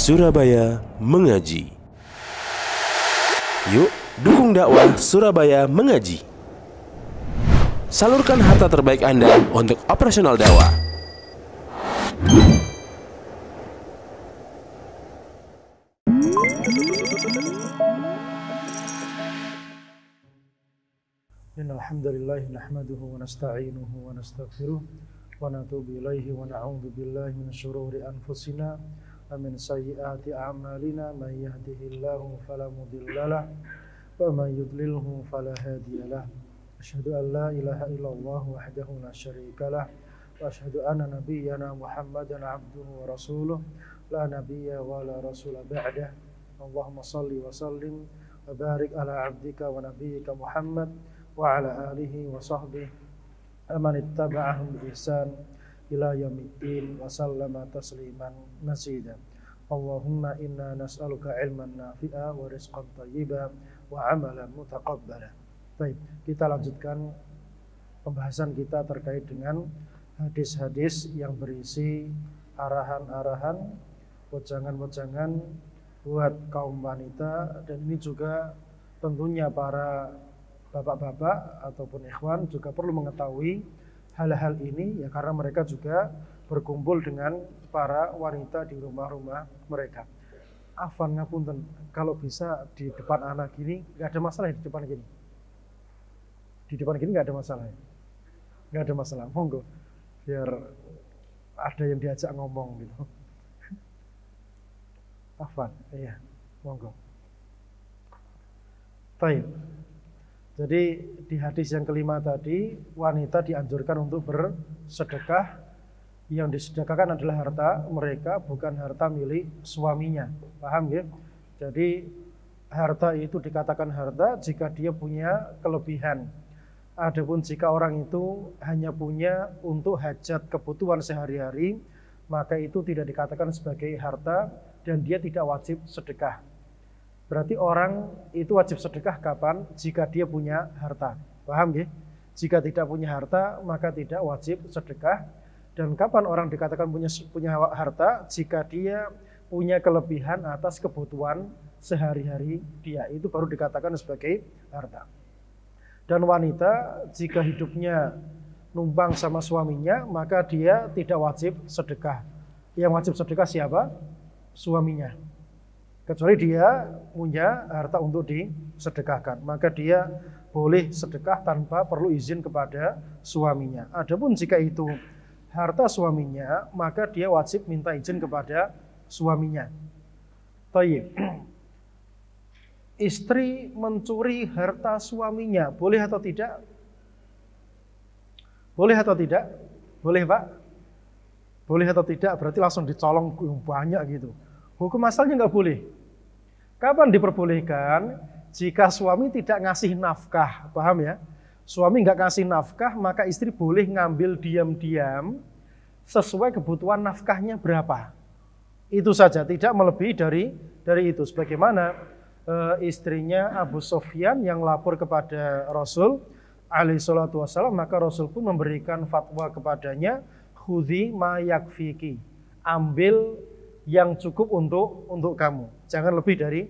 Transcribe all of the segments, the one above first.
Surabaya Mengaji. Yuk, dukung dakwah Surabaya Mengaji. Salurkan harta terbaik Anda untuk operasional dakwah. Alhamdulillah nahmaduhu wa nasta'inuhu wa nastaghfiruh wa natubu ilaihi wa na'udzu billahi min syururi anfusina wa min sayyiati a'malina may yahdihillahu fala mudhillalah wa may yudlilhu fala hadiyalah. Asyhadu an la ilaha illallah wahdahu la syarikalah wa asyhadu anna nabiyyana Muhammadan abduhu wa rasuluh la nabiyya wa la rasula ba'dah. Allahumma shalli wa sallim wa barik ala abdika wa nabiyyika Muhammad wa ala alihi wa sahbihi aman ittaba'ahum bi ihsan ila yaumiddin wa sallama tasliman mazida. Allahumma inna nas'aluka ilman nafi'a wa rizqan thayyiba wa amalan mutaqabbala. Baik, kita lanjutkan pembahasan kita terkait dengan hadis-hadis yang berisi arahan-arahan, wejangan-wejangan buat kaum wanita, dan ini juga tentunya para bapak-bapak ataupun ikhwan juga perlu mengetahui hal-hal ini ya, karena mereka juga berkumpul dengan para wanita di rumah-rumah mereka. Afwan ngapunten, kalau bisa di depan anak gini nggak ada masalah ya, di depan gini. Di depan gini nggak ada masalah ya? Nggak ada masalah, monggo biar ada yang diajak ngomong gitu. Afwan, iya, monggo. Baik. Jadi di hadis yang kelima tadi, wanita dianjurkan untuk bersedekah. Yang disedekahkan adalah harta mereka, bukan harta milik suaminya. Paham ya? Jadi harta itu dikatakan harta jika dia punya kelebihan. Adapun jika orang itu hanya punya untuk hajat kebutuhan sehari-hari, maka itu tidak dikatakan sebagai harta dan dia tidak wajib sedekah. Berarti orang itu wajib sedekah kapan? Jika dia punya harta. Paham ya? Jika tidak punya harta, maka tidak wajib sedekah. Dan kapan orang dikatakan punya harta? Jika dia punya kelebihan atas kebutuhan sehari-hari dia, itu baru dikatakan sebagai harta. Dan wanita jika hidupnya numpang sama suaminya, maka dia tidak wajib sedekah. Yang wajib sedekah siapa? Suaminya. Kecuali dia punya harta untuk disedekahkan, maka dia boleh sedekah tanpa perlu izin kepada suaminya. Adapun jika itu harta suaminya, maka dia wajib minta izin kepada suaminya. Thayyib. Istri mencuri harta suaminya, boleh atau tidak? Boleh atau tidak? Boleh, Pak? Boleh atau tidak? Berarti langsung dicolong banyak gitu. Hukum asalnya nggak boleh. Kapan diperbolehkan? Jika suami tidak ngasih nafkah, paham ya? Suami nggak ngasih nafkah, maka istri boleh ngambil diam-diam sesuai kebutuhan nafkahnya berapa. Itu saja, tidak melebihi dari itu. Sebagaimana istrinya Abu Sufyan yang lapor kepada Rasul alaihi salatu wassalam, maka Rasul pun memberikan fatwa kepadanya, khudhi ma yakfiki, ambil yang cukup untuk kamu, jangan lebih dari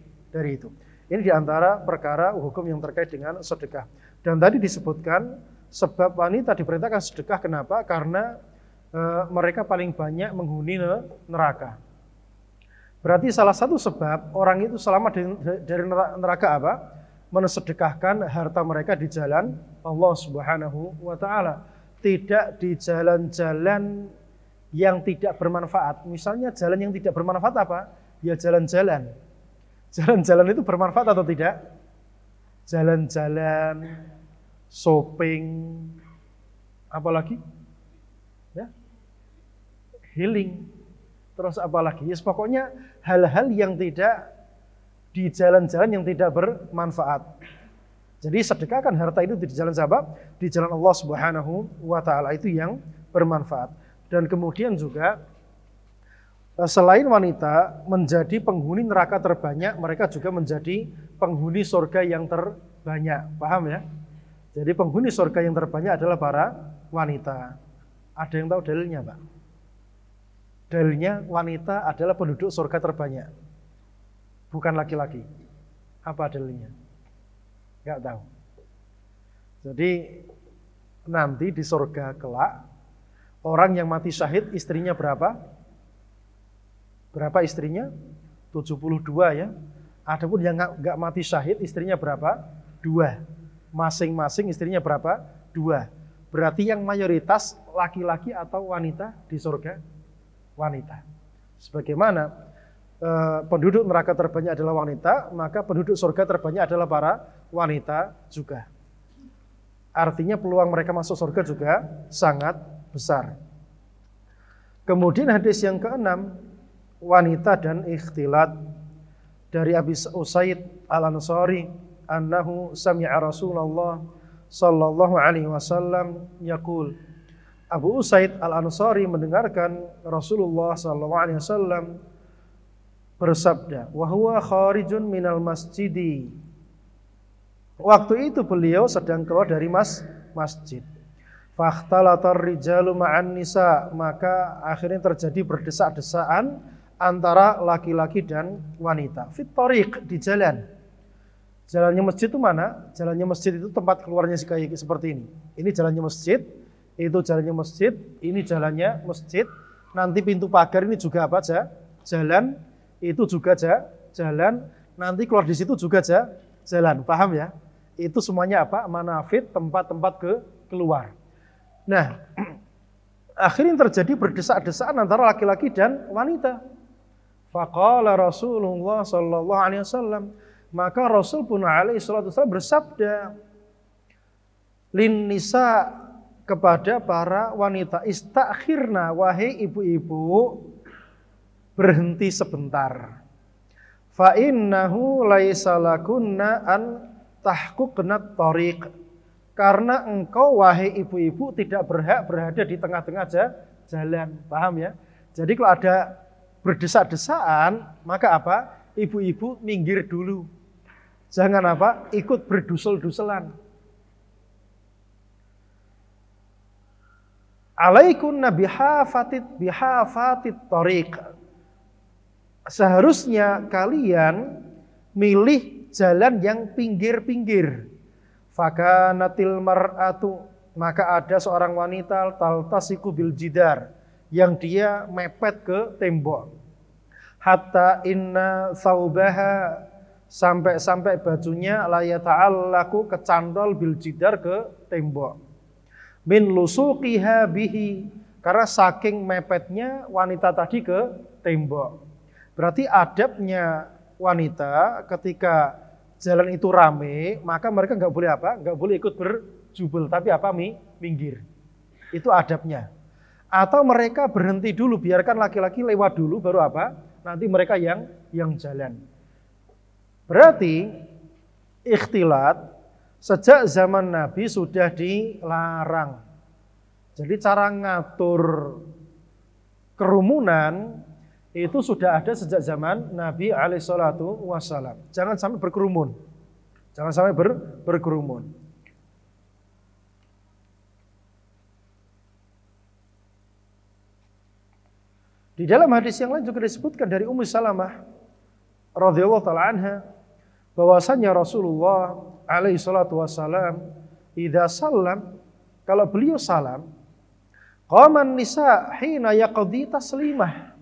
itu. Ini diantara perkara hukum yang terkait dengan sedekah. Dan tadi disebutkan sebab wanita diperintahkan sedekah, kenapa? Karena mereka paling banyak menghuni neraka. Berarti salah satu sebab orang itu selamat dari neraka apa? Mensedekahkan harta mereka di jalan Allah Subhanahu wa Ta'ala, tidak di jalan-jalan yang tidak bermanfaat. Misalnya jalan yang tidak bermanfaat apa? Ya jalan-jalan. Jalan-jalan itu bermanfaat atau tidak? Jalan-jalan, shopping, apalagi? Ya, healing. Terus apalagi? Ya, pokoknya hal-hal yang tidak di jalan-jalan yang tidak bermanfaat. Jadi sedekahkan harta itu di jalan siapa? Di jalan Allah Subhanahu wa Ta'ala, itu yang bermanfaat. Dan kemudian juga selain wanita menjadi penghuni neraka terbanyak, mereka juga menjadi penghuni surga yang terbanyak. Paham ya? Jadi penghuni surga yang terbanyak adalah para wanita. Ada yang tahu dalilnya, Pak? Dalilnya wanita adalah penduduk surga terbanyak, bukan laki-laki. Apa dalilnya? Nggak tahu. Jadi nanti di surga kelak, orang yang mati syahid istrinya berapa? Berapa istrinya? 72 ya. Adapun yang nggak mati syahid istrinya berapa? 2. Masing-masing istrinya berapa? 2. Berarti yang mayoritas laki-laki atau wanita di surga? Wanita. Sebagaimana penduduk neraka terbanyak adalah wanita, maka penduduk surga terbanyak adalah para wanita juga. Artinya peluang mereka masuk surga juga sangat besar. Kemudian hadis yang ke-6, wanita dan ikhtilat. Dari Abi Usaid Al-Ansari annahu sami'a Rasulullah sallallahu alaihi wasallam yaqul. Abu Usaid Al-Ansari mendengarkan Rasulullah sallallahu alaihi wasallam bersabda, wa huwa kharijun minal masjidi. Waktu itu beliau sedang keluar dari masjid. Fakhtalatar rijalu ma'an nisa, maka akhirnya terjadi berdesak-desaan antara laki-laki dan wanita. Fit thariq, di jalan. Jalannya masjid itu mana? Jalannya masjid itu tempat keluarnya kayak seperti ini. Ini jalannya masjid, itu jalannya masjid, ini jalannya masjid. Nanti pintu pagar ini juga apa aja? Jalan, itu juga jalan. Nanti keluar di situ juga jalan. Paham ya? Itu semuanya apa? Manafid, tempat-tempat keluar. Nah, akhirnya terjadi berdesak-desaan antara laki-laki dan wanita. Faqala Rasulullah sallallahu alaihi wasallam, maka Rasul pun alaihi salatu wasallam bersabda, lin nisa, kepada para wanita, istakhirna, wahai ibu-ibu, berhenti sebentar. Fa innahu laisa lakunna an tahquqnat thariq, karena engkau wahai ibu-ibu tidak berhak berada di tengah-tengah jalan. Paham ya? Jadi kalau ada berdesak-desaan, maka apa? Ibu-ibu minggir dulu. Jangan apa? Ikut berdusel-duselan. Alaikunna bihafatit thariq. Seharusnya kalian milih jalan yang pinggir-pinggir. Fakanatil mar'atu, maka ada seorang wanita taltasiku bil jidar, yang dia mepet ke tembok. Hatta inna thawbaha, sampai bajunya la yata'allaku, kecandol bil jidar, ke tembok. Min lusuqiha bihi, karena saking mepetnya wanita tadi ke tembok. Berarti adabnya wanita ketika jalan itu rame, maka mereka nggak boleh apa? Nggak boleh ikut berjubel, tapi apa? Minggir. Itu adabnya. Atau mereka berhenti dulu, biarkan laki-laki lewat dulu, baru apa? Nanti mereka yang jalan. Berarti ikhtilat sejak zaman Nabi sudah dilarang. Jadi cara ngatur kerumunan itu sudah ada sejak zaman Nabi alaihissalatu wassalam. Jangan sampai berkerumun. Jangan sampai berkerumun. Di dalam hadis yang lain juga disebutkan dari Ummu Salamah radhiyallahu taala anha, bahwasanya Rasulullah alaihissalatu wassalam idza sallam, kalau beliau salam, qaman nisa hina yaqdi taslimah,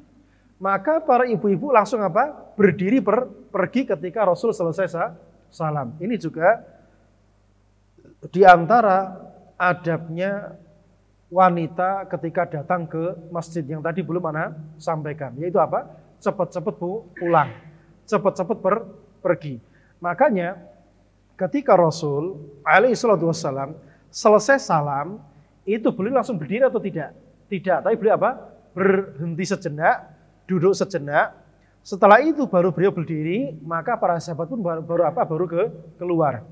maka para ibu-ibu langsung apa? Berdiri pergi ketika Rasul selesai salam. Ini juga di antara adabnya wanita ketika datang ke masjid yang tadi belum ana sampaikan, yaitu apa? Cepat-cepat pulang, cepat-cepat pergi. Makanya ketika Rasul alaihi salatu wassalam selesai salam, itu beliau langsung berdiri atau tidak? Tidak, tapi beliau apa? Berhenti sejenak, duduk sejenak. Setelah itu baru beliau berdiri, maka para sahabat pun baru apa? Baru keluar.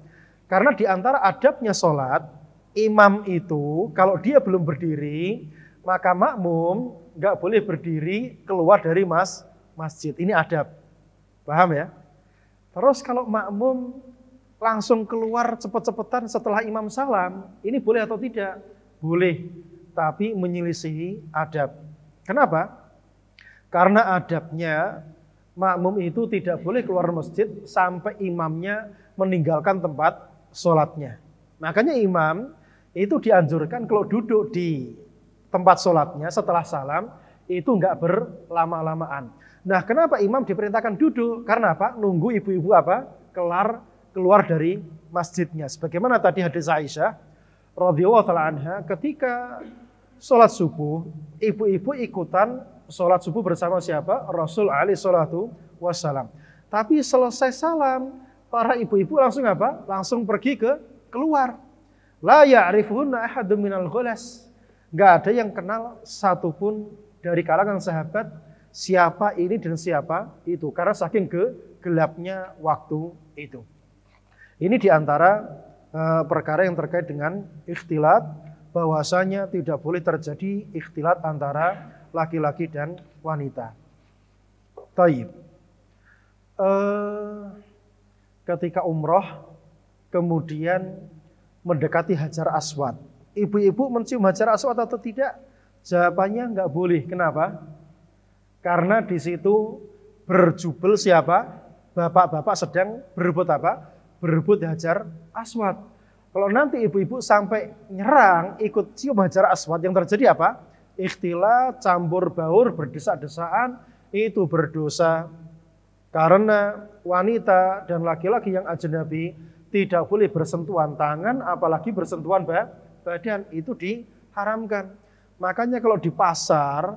Karena di antara adabnya sholat, imam itu kalau dia belum berdiri, maka makmum nggak boleh berdiri keluar dari masjid. Ini adab. Paham ya? Terus kalau makmum langsung keluar cepet-cepetan setelah imam salam, ini boleh atau tidak? Boleh, tapi menyelisihi adab. Kenapa? Karena adabnya makmum itu tidak boleh keluar masjid sampai imamnya meninggalkan tempat sholatnya. Makanya imam itu dianjurkan kalau duduk di tempat sholatnya setelah salam itu nggak berlama-lamaan. Nah, kenapa imam diperintahkan duduk? Karena apa? Nunggu ibu-ibu apa? Keluar dari masjidnya. Sebagaimana tadi hadis Aisyah radhiyallahu taala anha, ketika sholat subuh, ibu-ibu ikutan sholat subuh bersama siapa? Rasul alaihi salatu wassalam. Tapi selesai salam, para ibu-ibu langsung apa? Langsung pergi keluar. La ya'rifuhunna ahadun minal ghulas. Enggak ada yang kenal satupun dari kalangan sahabat siapa ini dan siapa itu, karena saking gelapnya waktu itu. Ini diantara perkara yang terkait dengan ikhtilat, bahwasanya tidak boleh terjadi ikhtilat antara laki-laki dan wanita. Taib. Ketika umroh kemudian mendekati Hajar Aswad, ibu-ibu mencium Hajar Aswad atau tidak? Jawabannya nggak boleh. Kenapa? Karena di situ berjubel siapa? Bapak-bapak sedang berebut apa? Berebut Hajar Aswad. Kalau nanti ibu-ibu sampai nyerang ikut cium Hajar Aswad, yang terjadi apa? Ikhtilat, campur baur, berdesak-desaan, itu berdosa. Karena wanita dan laki-laki yang ajnabi tidak boleh bersentuhan tangan, apalagi bersentuhan badan, itu diharamkan. Makanya kalau di pasar,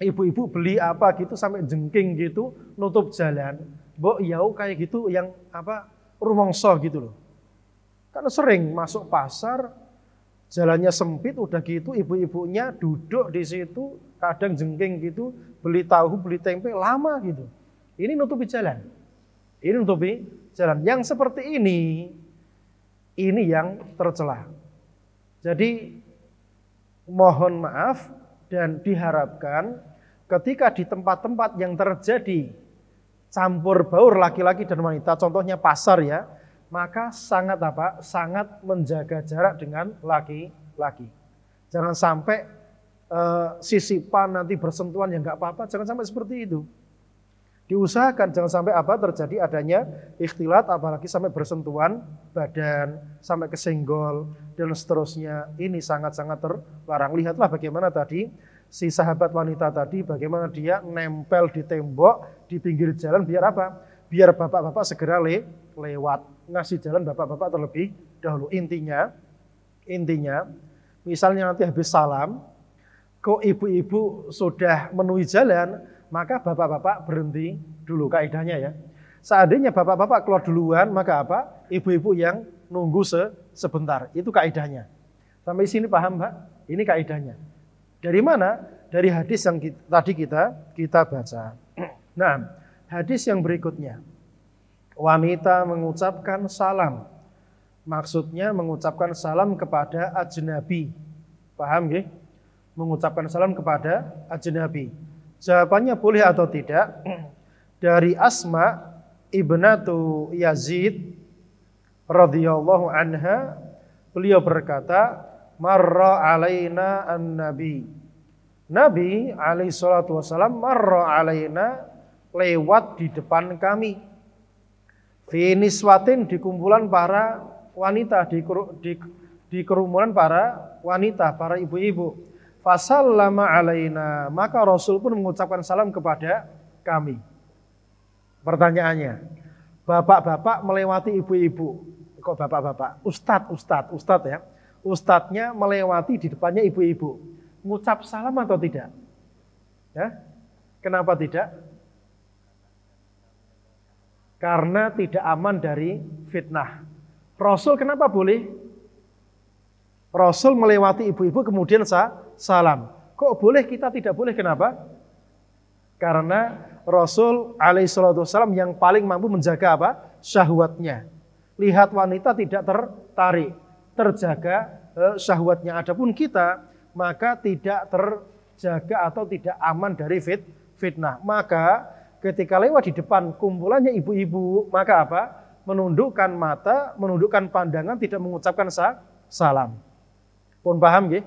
ibu-ibu beli apa gitu sampai jengking gitu, nutup jalan, mbok yau kayak gitu yang apa rumongso gitu loh. Karena sering masuk pasar, jalannya sempit, udah gitu ibu-ibunya duduk di situ, kadang jengking gitu, beli tahu, beli tempe, lama gitu. Ini nutupi jalan. Ini nutupi jalan. Yang seperti ini yang tercela. Jadi mohon maaf dan diharapkan ketika di tempat-tempat yang terjadi campur baur laki-laki dan wanita, contohnya pasar ya, maka sangat apa? Sangat menjaga jarak dengan laki-laki. Jangan sampai sisipan nanti bersentuhan ya nggak apa-apa, jangan sampai seperti itu. Diusahakan jangan sampai apa terjadi adanya ikhtilat, apalagi sampai bersentuhan badan, sampai kesenggol dan seterusnya. Ini sangat-sangat terlarang. Lihatlah bagaimana tadi si sahabat wanita tadi, bagaimana dia nempel di tembok di pinggir jalan biar apa? Biar bapak-bapak segera lewat, ngasih jalan bapak-bapak terlebih dahulu. Intinya misalnya nanti habis salam, kok ibu-ibu sudah menuju jalan, maka bapak-bapak berhenti dulu, kaidahnya ya. Seandainya bapak-bapak keluar duluan, maka apa? Ibu-ibu yang nunggu sebentar. Itu kaidahnya. Sampai sini paham, Mbak? Ini kaidahnya. Dari mana? Dari hadis yang tadi kita baca. Nah, hadis yang berikutnya. Wanita mengucapkan salam. Maksudnya mengucapkan salam kepada ajnabi. Paham ya? Mengucapkan salam kepada ajnabi. Jawabannya boleh atau tidak? Dari Asma ibnatu Yazid radhiyallahu anha, beliau berkata, marra alaina an-nabi. Nabi alaihi salatu wasallam marra alaina, lewat di depan kami. Fi niswatin, di kumpulan para wanita, di kerumunan para wanita, para ibu-ibu. Fasallama alaina, maka Rasul pun mengucapkan salam kepada kami. Pertanyaannya, bapak-bapak melewati ibu-ibu. Kok bapak-bapak? Ustadz ya. Ustadznya melewati di depannya ibu-ibu. Ngucap salam atau tidak? Ya? Kenapa tidak? Karena tidak aman dari fitnah. Rasul kenapa boleh? Rasul melewati ibu-ibu kemudian salam. Kok boleh kita tidak boleh? Kenapa? Karena Rasul alaihissalam yang paling mampu menjaga apa? Syahwatnya. Lihat wanita tidak tertarik, terjaga syahwatnya. Adapun kita, maka tidak terjaga atau tidak aman dari fitnah. Maka ketika lewat di depan kumpulannya ibu-ibu, maka apa? Menundukkan mata, menundukkan pandangan, tidak mengucapkan salam. Pun paham ya?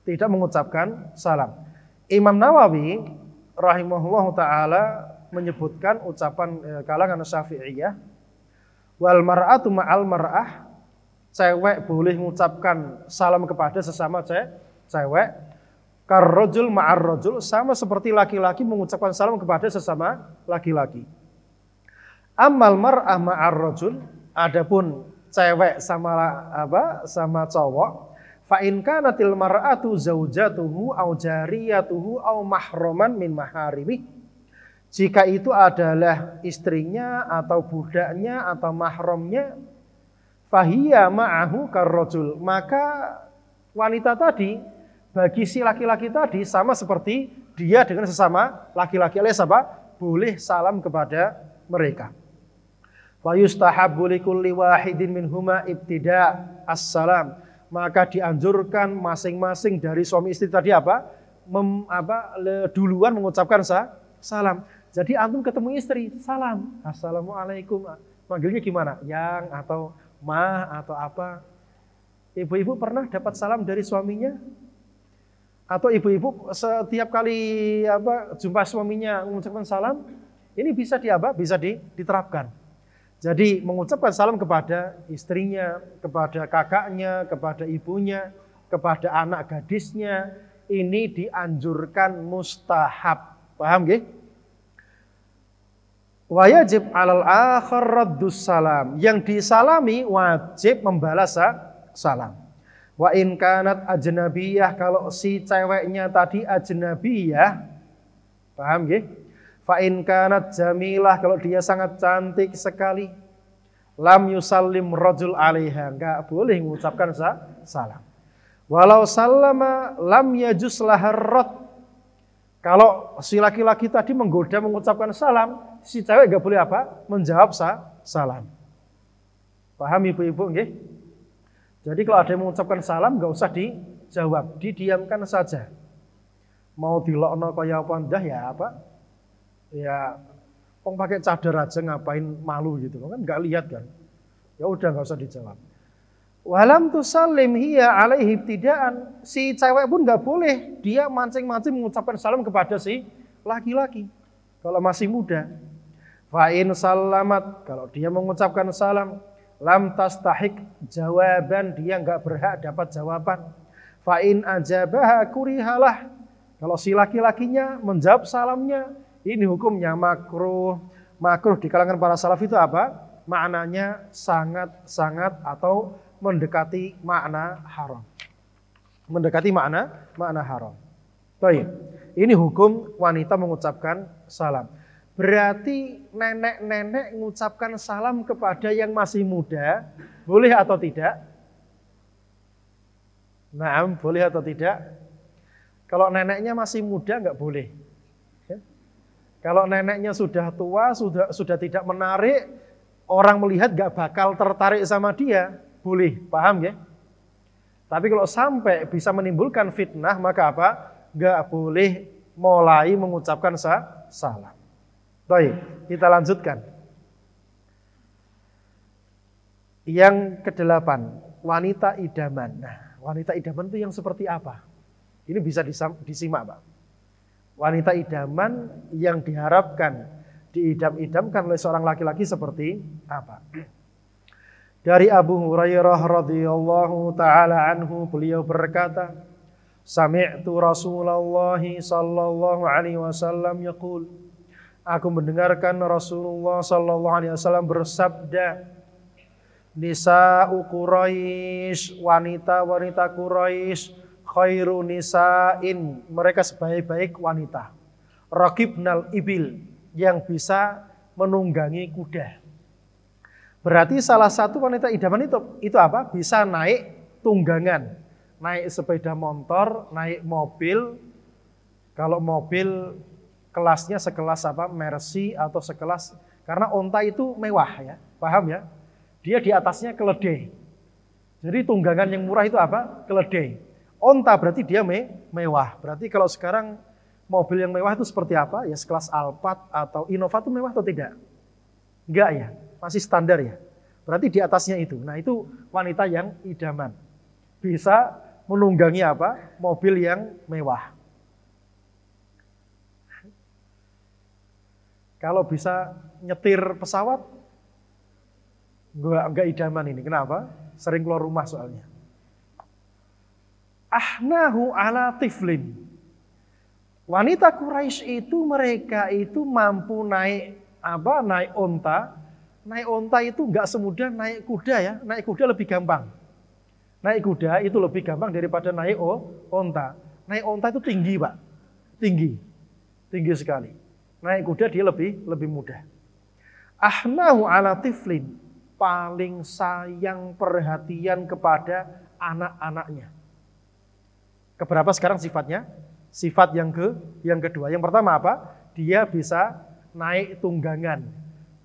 Tidak mengucapkan salam. Imam Nawawi rahimahullah taala menyebutkan ucapan kalangan Syafi'iyah, wal mar'atu ma'al mar'ah, cewek boleh mengucapkan salam kepada sesama cewek, karrojul ma'ar rojul, sama seperti laki-laki mengucapkan salam kepada sesama laki-laki. Amal mar'ah ma'ar rojul, adapun cewek sama cowok, fa in kanatil mar'atu zaujatuhu au jariyatuhu au mahroman min maharimi, jika itu adalah istrinya atau budaknya atau mahramnya, fahiya ma'ahu karrojul, maka wanita tadi bagi si laki-laki tadi sama seperti dia dengan sesama laki-laki, alias apa? Boleh salam kepada mereka. Wa yustahabbu likulli wahidin minhuma ibtida' as-salam, maka dianjurkan masing-masing dari suami istri tadi duluan mengucapkan salam. Jadi antum ketemu istri, salam, assalamualaikum, manggilnya gimana? Yang atau ma atau apa? Ibu-ibu pernah dapat salam dari suaminya? Atau ibu-ibu setiap kali jumpa suaminya mengucapkan salam? Ini bisa diterapkan. Jadi mengucapkan salam kepada istrinya, kepada kakaknya, kepada ibunya, kepada anak gadisnya, ini dianjurkan mustahab. Paham nggih? Wajib alal akhir raddus salam, yang disalami wajib membalas salam. Wa in kanat ajnabiyah, kalau si ceweknya tadi ajnabiyah, paham nggih? Fa in kanat jamilah, kalau dia sangat cantik sekali, lam yusallim rajul 'alaiha, enggak boleh mengucapkan salam. Walau sallama lam yajuz lahar rad, kalau si laki-laki tadi menggoda mengucapkan salam, si cewek enggak boleh menjawab salam. Paham ibu-ibu nggih? Jadi kalau ada yang mengucapkan salam enggak usah dijawab, didiamkan saja. Mau dilokno kaya apa ndah ya wong pakai cadar aja ngapain malu gitu kan, enggak lihat kan. Ya udah enggak usah dijawab. Walam tusallim hiya alaihi ibtidaan, si cewek pun enggak boleh dia mancing-mancing mengucapkan salam kepada si laki-laki kalau masih muda. Fa in sallamat, kalau dia mengucapkan salam, lam tastahik jawaban, dia enggak berhak dapat jawaban. Fa in ajabaha kurihalah, kalau si laki-lakinya menjawab salamnya, ini hukumnya makruh. Makruh di kalangan para salaf itu maknanya sangat-sangat atau mendekati makna haram. Mendekati makna haram. Baik. Ini hukum wanita mengucapkan salam. Berarti nenek-nenek mengucapkan salam kepada yang masih muda, boleh atau tidak? Naam, boleh atau tidak? Kalau neneknya masih muda enggak boleh. Kalau neneknya sudah tua, sudah tidak menarik, orang melihat gak bakal tertarik sama dia, boleh, paham ya? Tapi kalau sampai bisa menimbulkan fitnah, maka gak boleh mulai mengucapkan salam. Baik, kita lanjutkan. Yang kedelapan, wanita idaman. Nah, wanita idaman itu yang seperti apa? Ini bisa disimak, Pak. Wanita idaman yang diharapkan diidam-idamkan oleh seorang laki-laki seperti apa? Dari Abu Hurairah radhiyallahu taala anhu, beliau berkata, sami'tu Rasulullah sallallahu alaihi wasallam yaqul, aku mendengarkan Rasulullah sallallahu alaihi wasallam bersabda, nisa'u Quraisy, wanita-wanita Quraisy, khairu nisa'in, mereka sebaik-baik wanita, raqibnal ibil, yang bisa menunggangi kuda. Berarti salah satu wanita idaman itu apa? Bisa naik tunggangan, naik sepeda motor, naik mobil. Kalau mobil kelasnya sekelas Mercy atau sekelas, karena onta itu mewah ya, paham ya? Dia di atasnya keledai. Jadi tunggangan yang murah itu keledai. Onta berarti dia mewah. Berarti kalau sekarang mobil yang mewah itu seperti apa? Ya sekelas Alphard atau Innova itu mewah atau tidak? Enggak ya, masih standar ya. Berarti di atasnya itu. Nah itu wanita yang idaman. Bisa menunggangi mobil yang mewah. Kalau bisa nyetir pesawat, enggak idaman ini. Kenapa? Sering keluar rumah soalnya. Ahnahu ala tiflin. Wanita Quraisy itu mereka itu mampu naik naik onta. Naik onta itu enggak semudah naik kuda ya. Naik kuda lebih gampang. Naik kuda itu lebih gampang daripada naik onta. Naik onta itu tinggi, Pak. Tinggi. Tinggi sekali. Naik kuda dia lebih mudah. Ahnahu ala tiflin. Paling sayang perhatian kepada anak-anaknya. Keberapa sekarang sifatnya? Sifat yang kedua. Yang pertama apa? Dia bisa naik tunggangan.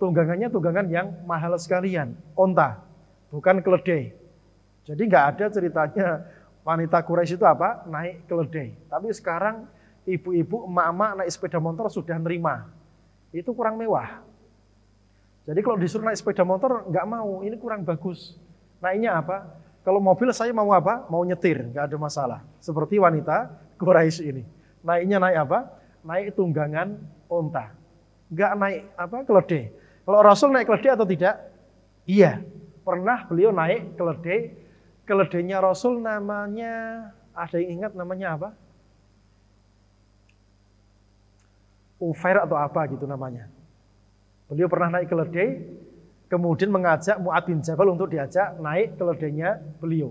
Tunggangannya tunggangan yang mahal sekalian. Onta, bukan keledai. Jadi nggak ada ceritanya wanita Quraisy itu apa? Naik keledai. Tapi sekarang ibu-ibu, emak-emak naik sepeda motor sudah nerima. Itu kurang mewah. Jadi kalau disuruh naik sepeda motor nggak mau, ini kurang bagus. Naiknya apa? Kalau mobil saya mau apa? Mau nyetir, nggak ada masalah. Seperti wanita Quraisy ini. Naiknya naik apa? Naik tunggangan onta. Nggak naik apa? Keledai. Kalau Rasul naik keledai atau tidak? Iya. Pernah beliau naik keledai. Keledainya Rasul namanya, ada yang ingat namanya apa? Ufair atau apa gitu namanya. Beliau pernah naik keledai, kemudian mengajak Mu'adz bin Jabal untuk diajak naik keledainya beliau.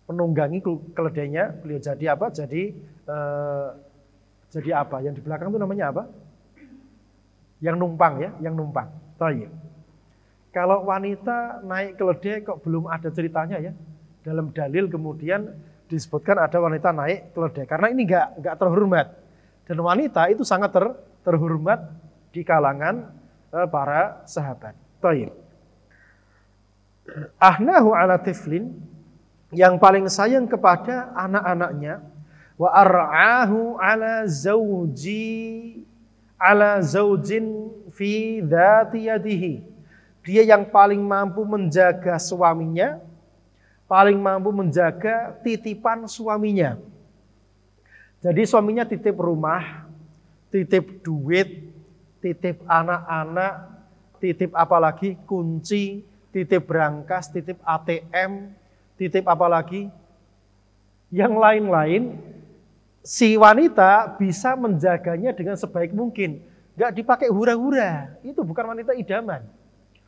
Menunggangi keledainya beliau jadi apa? Jadi apa? Yang di belakang itu namanya apa? Yang numpang ya, yang numpang. Tayyib. Kalau wanita naik keledai kok belum ada ceritanya ya. Dalam dalil kemudian disebutkan ada wanita naik keledai. Karena ini enggak terhormat. Dan wanita itu sangat terhormat di kalangan para sahabat. Tayyib. Ahnahu ala tiflin, yang paling sayang kepada anak-anaknya, wa ar'ahu ala zaujin fi dzati yadihi. Dia yang paling mampu menjaga suaminya, paling mampu menjaga titipan suaminya. Jadi suaminya titip rumah, titip duit, titip anak-anak, titip apalagi kunci, titip berangkas, titip ATM, titip apalagi yang lain-lain. Si wanita bisa menjaganya dengan sebaik mungkin. Gak dipakai hura-hura. Itu bukan wanita idaman.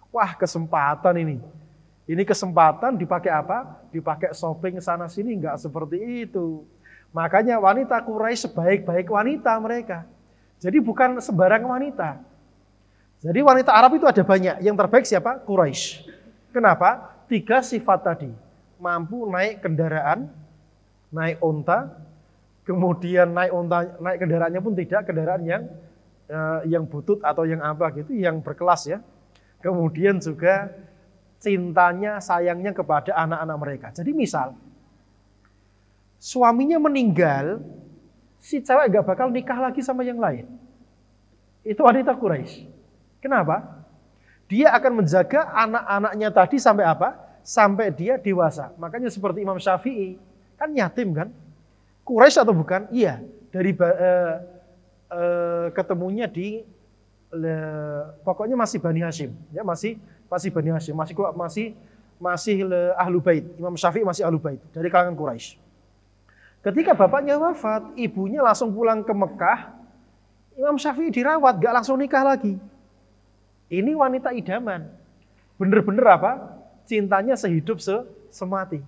Wah, kesempatan ini. Ini kesempatan dipakai apa? Dipakai shopping sana sini. Gak seperti itu. Makanya wanita Quraisy sebaik-baik wanita mereka. Jadi bukan sembarang wanita. Jadi wanita Arab itu ada banyak. Yang terbaik siapa? Quraisy. Kenapa? 3 sifat tadi. Mampu naik kendaraan, naik onta, kemudian naik kendaraannya pun tidak kendaraan yang butut atau yang apa gitu, yang berkelas ya. Kemudian juga cintanya, sayangnya kepada anak-anak mereka. Jadi misal suaminya meninggal, si cewek gak bakal nikah lagi sama yang lain. Itu wanita Quraisy. Kenapa? Dia akan menjaga anak-anaknya tadi sampai apa? Sampai dia dewasa. Makanya seperti Imam Syafi'i, kan yatim kan? Quraisy atau bukan? Iya. Dari ketemunya di pokoknya masih Bani Hashim, ya masih Bani Hashim, masih Ahlu Bait. Imam Syafi'i masih Ahlu Bait dari kalangan Quraisy. Ketika bapaknya wafat, ibunya langsung pulang ke Mekah. Imam Syafi'i dirawat, gak langsung nikah lagi. Ini wanita idaman. Bener-bener apa? Cintanya sehidup semati.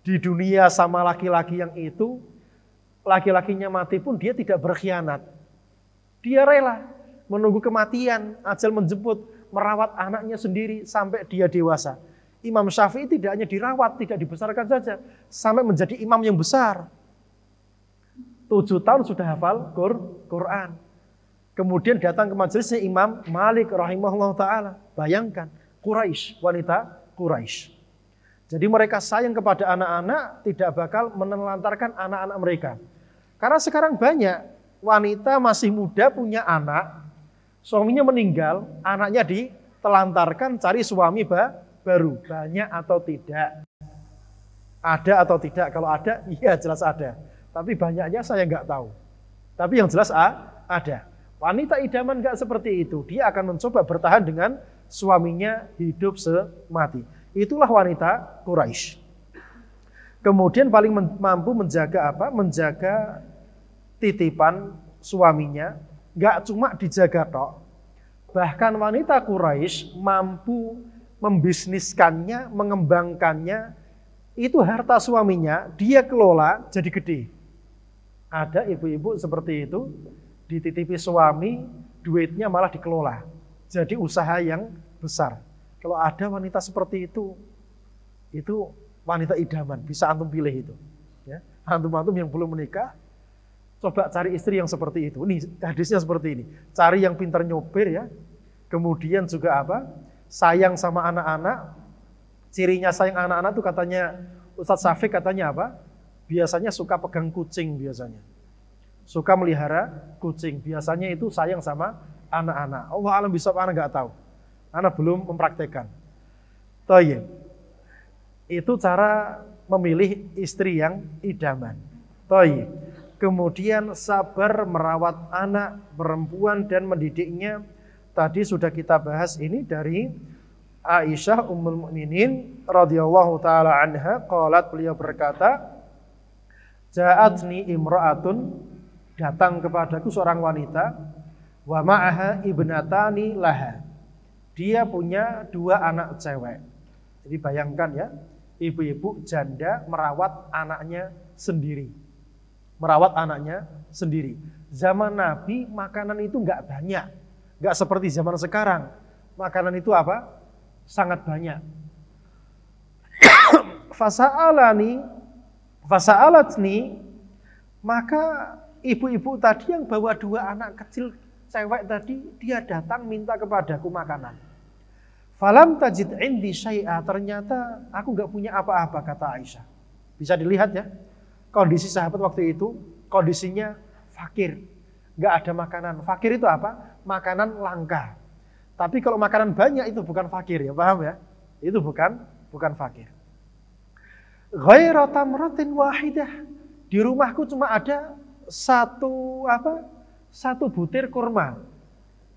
Di dunia sama laki-laki yang itu, laki-lakinya mati pun dia tidak berkhianat. Dia rela menunggu kematian, ajal menjemput, merawat anaknya sendiri sampai dia dewasa. Imam Syafi'i tidak hanya dirawat, tidak dibesarkan saja, sampai menjadi imam yang besar. 7 tahun sudah hafal Quran. Kemudian datang ke majelisnya Imam Malik rahimahullah ta'ala. Bayangkan, Quraisy, wanita Quraisy. Jadi mereka sayang kepada anak-anak, tidak bakal menelantarkan anak-anak mereka. Karena sekarang banyak wanita masih muda punya anak, suaminya meninggal, anaknya ditelantarkan cari suami baru. Banyak atau tidak? Ada atau tidak? Kalau ada, iya jelas ada. Tapi banyaknya saya nggak tahu. Tapi yang jelas ada. Wanita idaman nggak seperti itu. Dia akan mencoba bertahan dengan suaminya hidup semati. Itulah wanita Quraisy. Kemudian paling mampu menjaga apa? Menjaga titipan suaminya. Nggak cuma dijaga tok. Bahkan wanita Quraisy mampu membisniskannya, mengembangkannya. Itu harta suaminya, dia kelola jadi gede. Ada ibu-ibu seperti itu. Dititipi suami, duitnya malah dikelola. Jadi usaha yang besar. Kalau ada wanita seperti itu wanita idaman. Bisa antum pilih itu. Ya. Antum-antum yang belum menikah, coba cari istri yang seperti itu. Ini hadisnya seperti ini. Cari yang pintar nyopir ya. Kemudian juga apa? Sayang sama anak-anak. Cirinya sayang anak-anak itu katanya Ustadz Syafiq katanya apa? Biasanya suka pegang kucing biasanya. Suka melihara kucing. Biasanya itu sayang sama anak-anak. Allah alam bisawab, anak nggak tahu. Anak belum mempraktekkan. Thayyib. Itu cara memilih istri yang idaman. Thayyib. Kemudian sabar merawat anak perempuan dan mendidiknya. Tadi sudah kita bahas ini dari Aisyah Ummul Mukminin radhiyallahu taala anha, qalat, beliau berkata, ja'atni imra'atun, datang kepadaku seorang wanita, wa ma'aha ibnatani laha. Dia punya 2 anak cewek. Jadi bayangkan ya, ibu-ibu janda merawat anaknya sendiri. Merawat anaknya sendiri. Zaman Nabi makanan itu enggak banyak. Enggak seperti zaman sekarang. Makanan itu apa? Sangat banyak. Fasa'alatni, maka ibu-ibu tadi yang bawa 2 anak kecil cewek tadi, dia datang minta kepadaku makanan. Falam tajid indi syai'a, ternyata aku enggak punya apa-apa, kata Aisyah. Bisa dilihat ya, kondisi sahabat waktu itu, kondisinya fakir. Enggak ada makanan. Fakir itu apa? Makanan langka. Tapi kalau makanan banyak itu bukan fakir ya, paham ya? Itu bukan fakir. Ghaira tamratin wahidah. Di rumahku cuma ada satu butir kurma.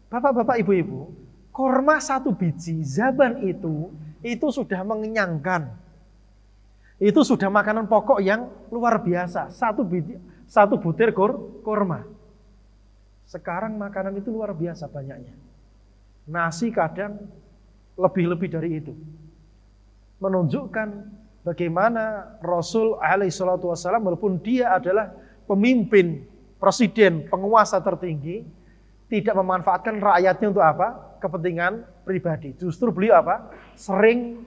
Bapak-bapak, ibu-ibu, kurma 1 biji zaman itu sudah mengenyangkan. Itu sudah makanan pokok yang luar biasa. 1 butir kurma. Sekarang makanan itu luar biasa banyaknya. Nasi kadang lebih-lebih dari itu. Menunjukkan bagaimana Rasul alaihi salatu wassalam, walaupun dia adalah pemimpin, presiden, penguasa tertinggi, tidak memanfaatkan rakyatnya untuk apa? Kepentingan pribadi. Justru beliau apa? Sering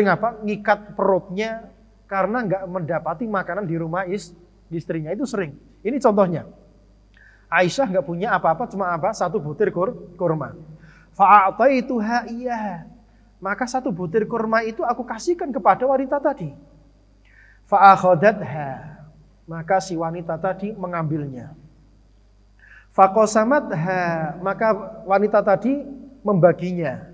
apa? Ngikat perutnya karena nggak mendapati makanan di rumah istrinya. Itu sering. Ini contohnya. Aisyah nggak punya apa-apa, cuma apa? 1 butir kurma. Fa'ataituha iyyaha. Maka 1 butir kurma itu aku kasihkan kepada wanita tadi. Fa'akhadatha. Maka si wanita tadi mengambilnya. Faqasamatha. Maka wanita tadi membaginya.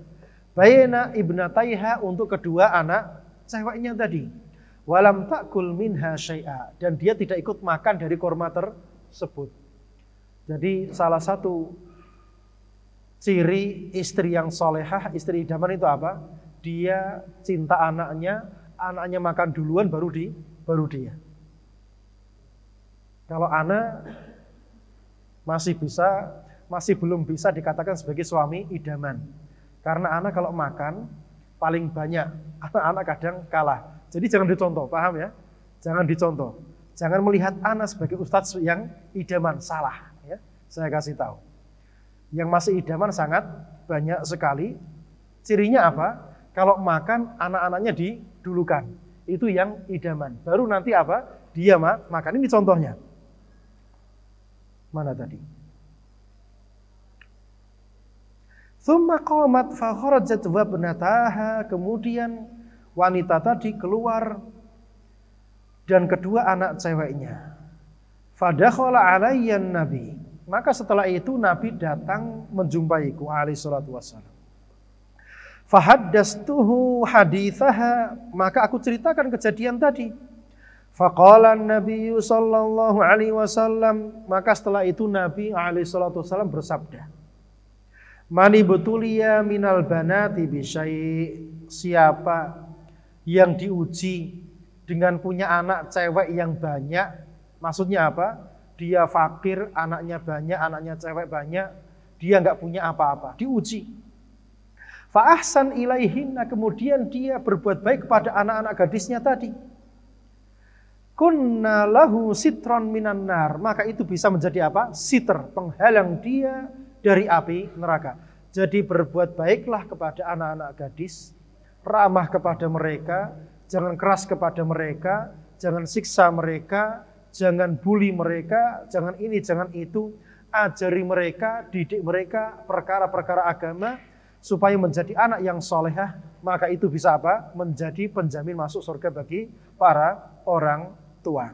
Baina ibnataiha, untuk kedua anak ceweknya tadi. Walam ta'kul minha syai'a. Dan dia tidak ikut makan dari kurma tersebut. Jadi salah satu ciri istri yang solehah, istri idaman itu apa? Dia cinta anaknya makan duluan baru dia. Kalau anak masih belum bisa dikatakan sebagai suami idaman. Karena anak kalau makan paling banyak, anak-anak kadang kalah. Jadi jangan dicontoh, paham ya? Jangan dicontoh. Jangan melihat anak sebagai ustadz yang idaman, salah. Ya? Saya kasih tahu. Yang masih idaman sangat banyak sekali. Cirinya apa? Kalau makan, anak-anaknya didulukan. Itu yang idaman. Baru nanti apa? Dia makan. Ini contohnya. Mana tadi? Tsumma qamat fa kharajat wa ibnataha. Kemudian wanita tadi keluar dan kedua anak ceweknya. Fadakhala alayya nabi. Maka setelah itu Nabi datang menjumpaiku alaihi salatu wassalam. Fahaddastuhu hadithaha, maka aku ceritakan kejadian tadi. Faqala Nabi sallallahu alaihi wasallam, maka setelah itu Nabi alaihi salatu wasallam bersabda, "Mani betulia minal banati bisyai." Siapa yang diuji dengan punya anak cewek yang banyak, maksudnya apa? Dia fakir, anaknya banyak, anaknya cewek banyak, dia nggak punya apa-apa, diuji. Fa ahsan ilaihinna, kemudian dia berbuat baik kepada anak-anak gadisnya tadi. Kunna lahu sitron minan nar, maka itu bisa menjadi apa? Sitr, penghalang dia dari api neraka. Jadi berbuat baiklah kepada anak-anak gadis, ramah kepada mereka, jangan keras kepada mereka, jangan siksa mereka, jangan bully mereka, jangan ini, jangan itu. Ajari mereka, didik mereka perkara-perkara agama supaya menjadi anak yang solehah, maka itu bisa apa? Menjadi penjamin masuk surga bagi para orang tua.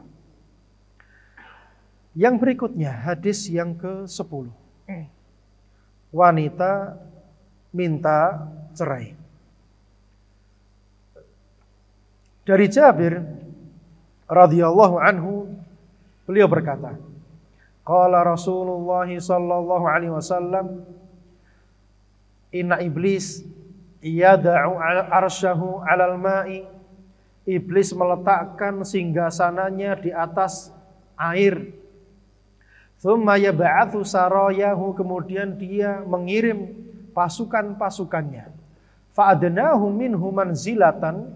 Yang berikutnya, hadis yang ke-10. Wanita minta cerai. Dari Jabir radhiyallahu anhu, beliau berkata, qala Rasulullah sallallahu alaihi wasallam, inna iblis yada'u arsyahu 'alal ma'i. Iblis meletakkan singgasananya di atas air. Tsumma yab'atsu sarayahu, kemudian dia mengirim pasukan-pasukannya. Fa adnahu minhu manzilatan,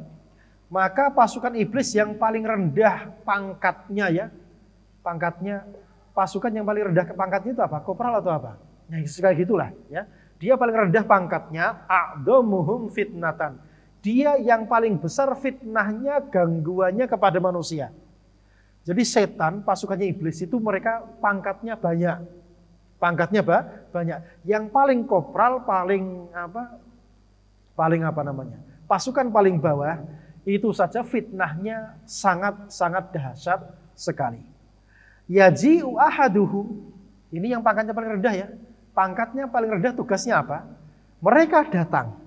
maka pasukan iblis yang paling rendah pangkatnya ya. Pangkatnya, pasukan yang paling rendah pangkatnya itu apa? Kopral atau apa? Ya kayak gitulah ya. Dia paling rendah pangkatnya, a'dhamuhum fitnatan. Dia yang paling besar fitnahnya, gangguannya kepada manusia. Jadi setan, pasukannya iblis itu mereka pangkatnya banyak. Pangkatnya banyak. Yang paling kopral, paling apa namanya? Pasukan paling bawah, itu saja fitnahnya sangat-sangat dahsyat sekali. Yaji'u ahaduhum. Ini yang pangkatnya paling rendah ya. Pangkatnya paling rendah, tugasnya apa? Mereka datang.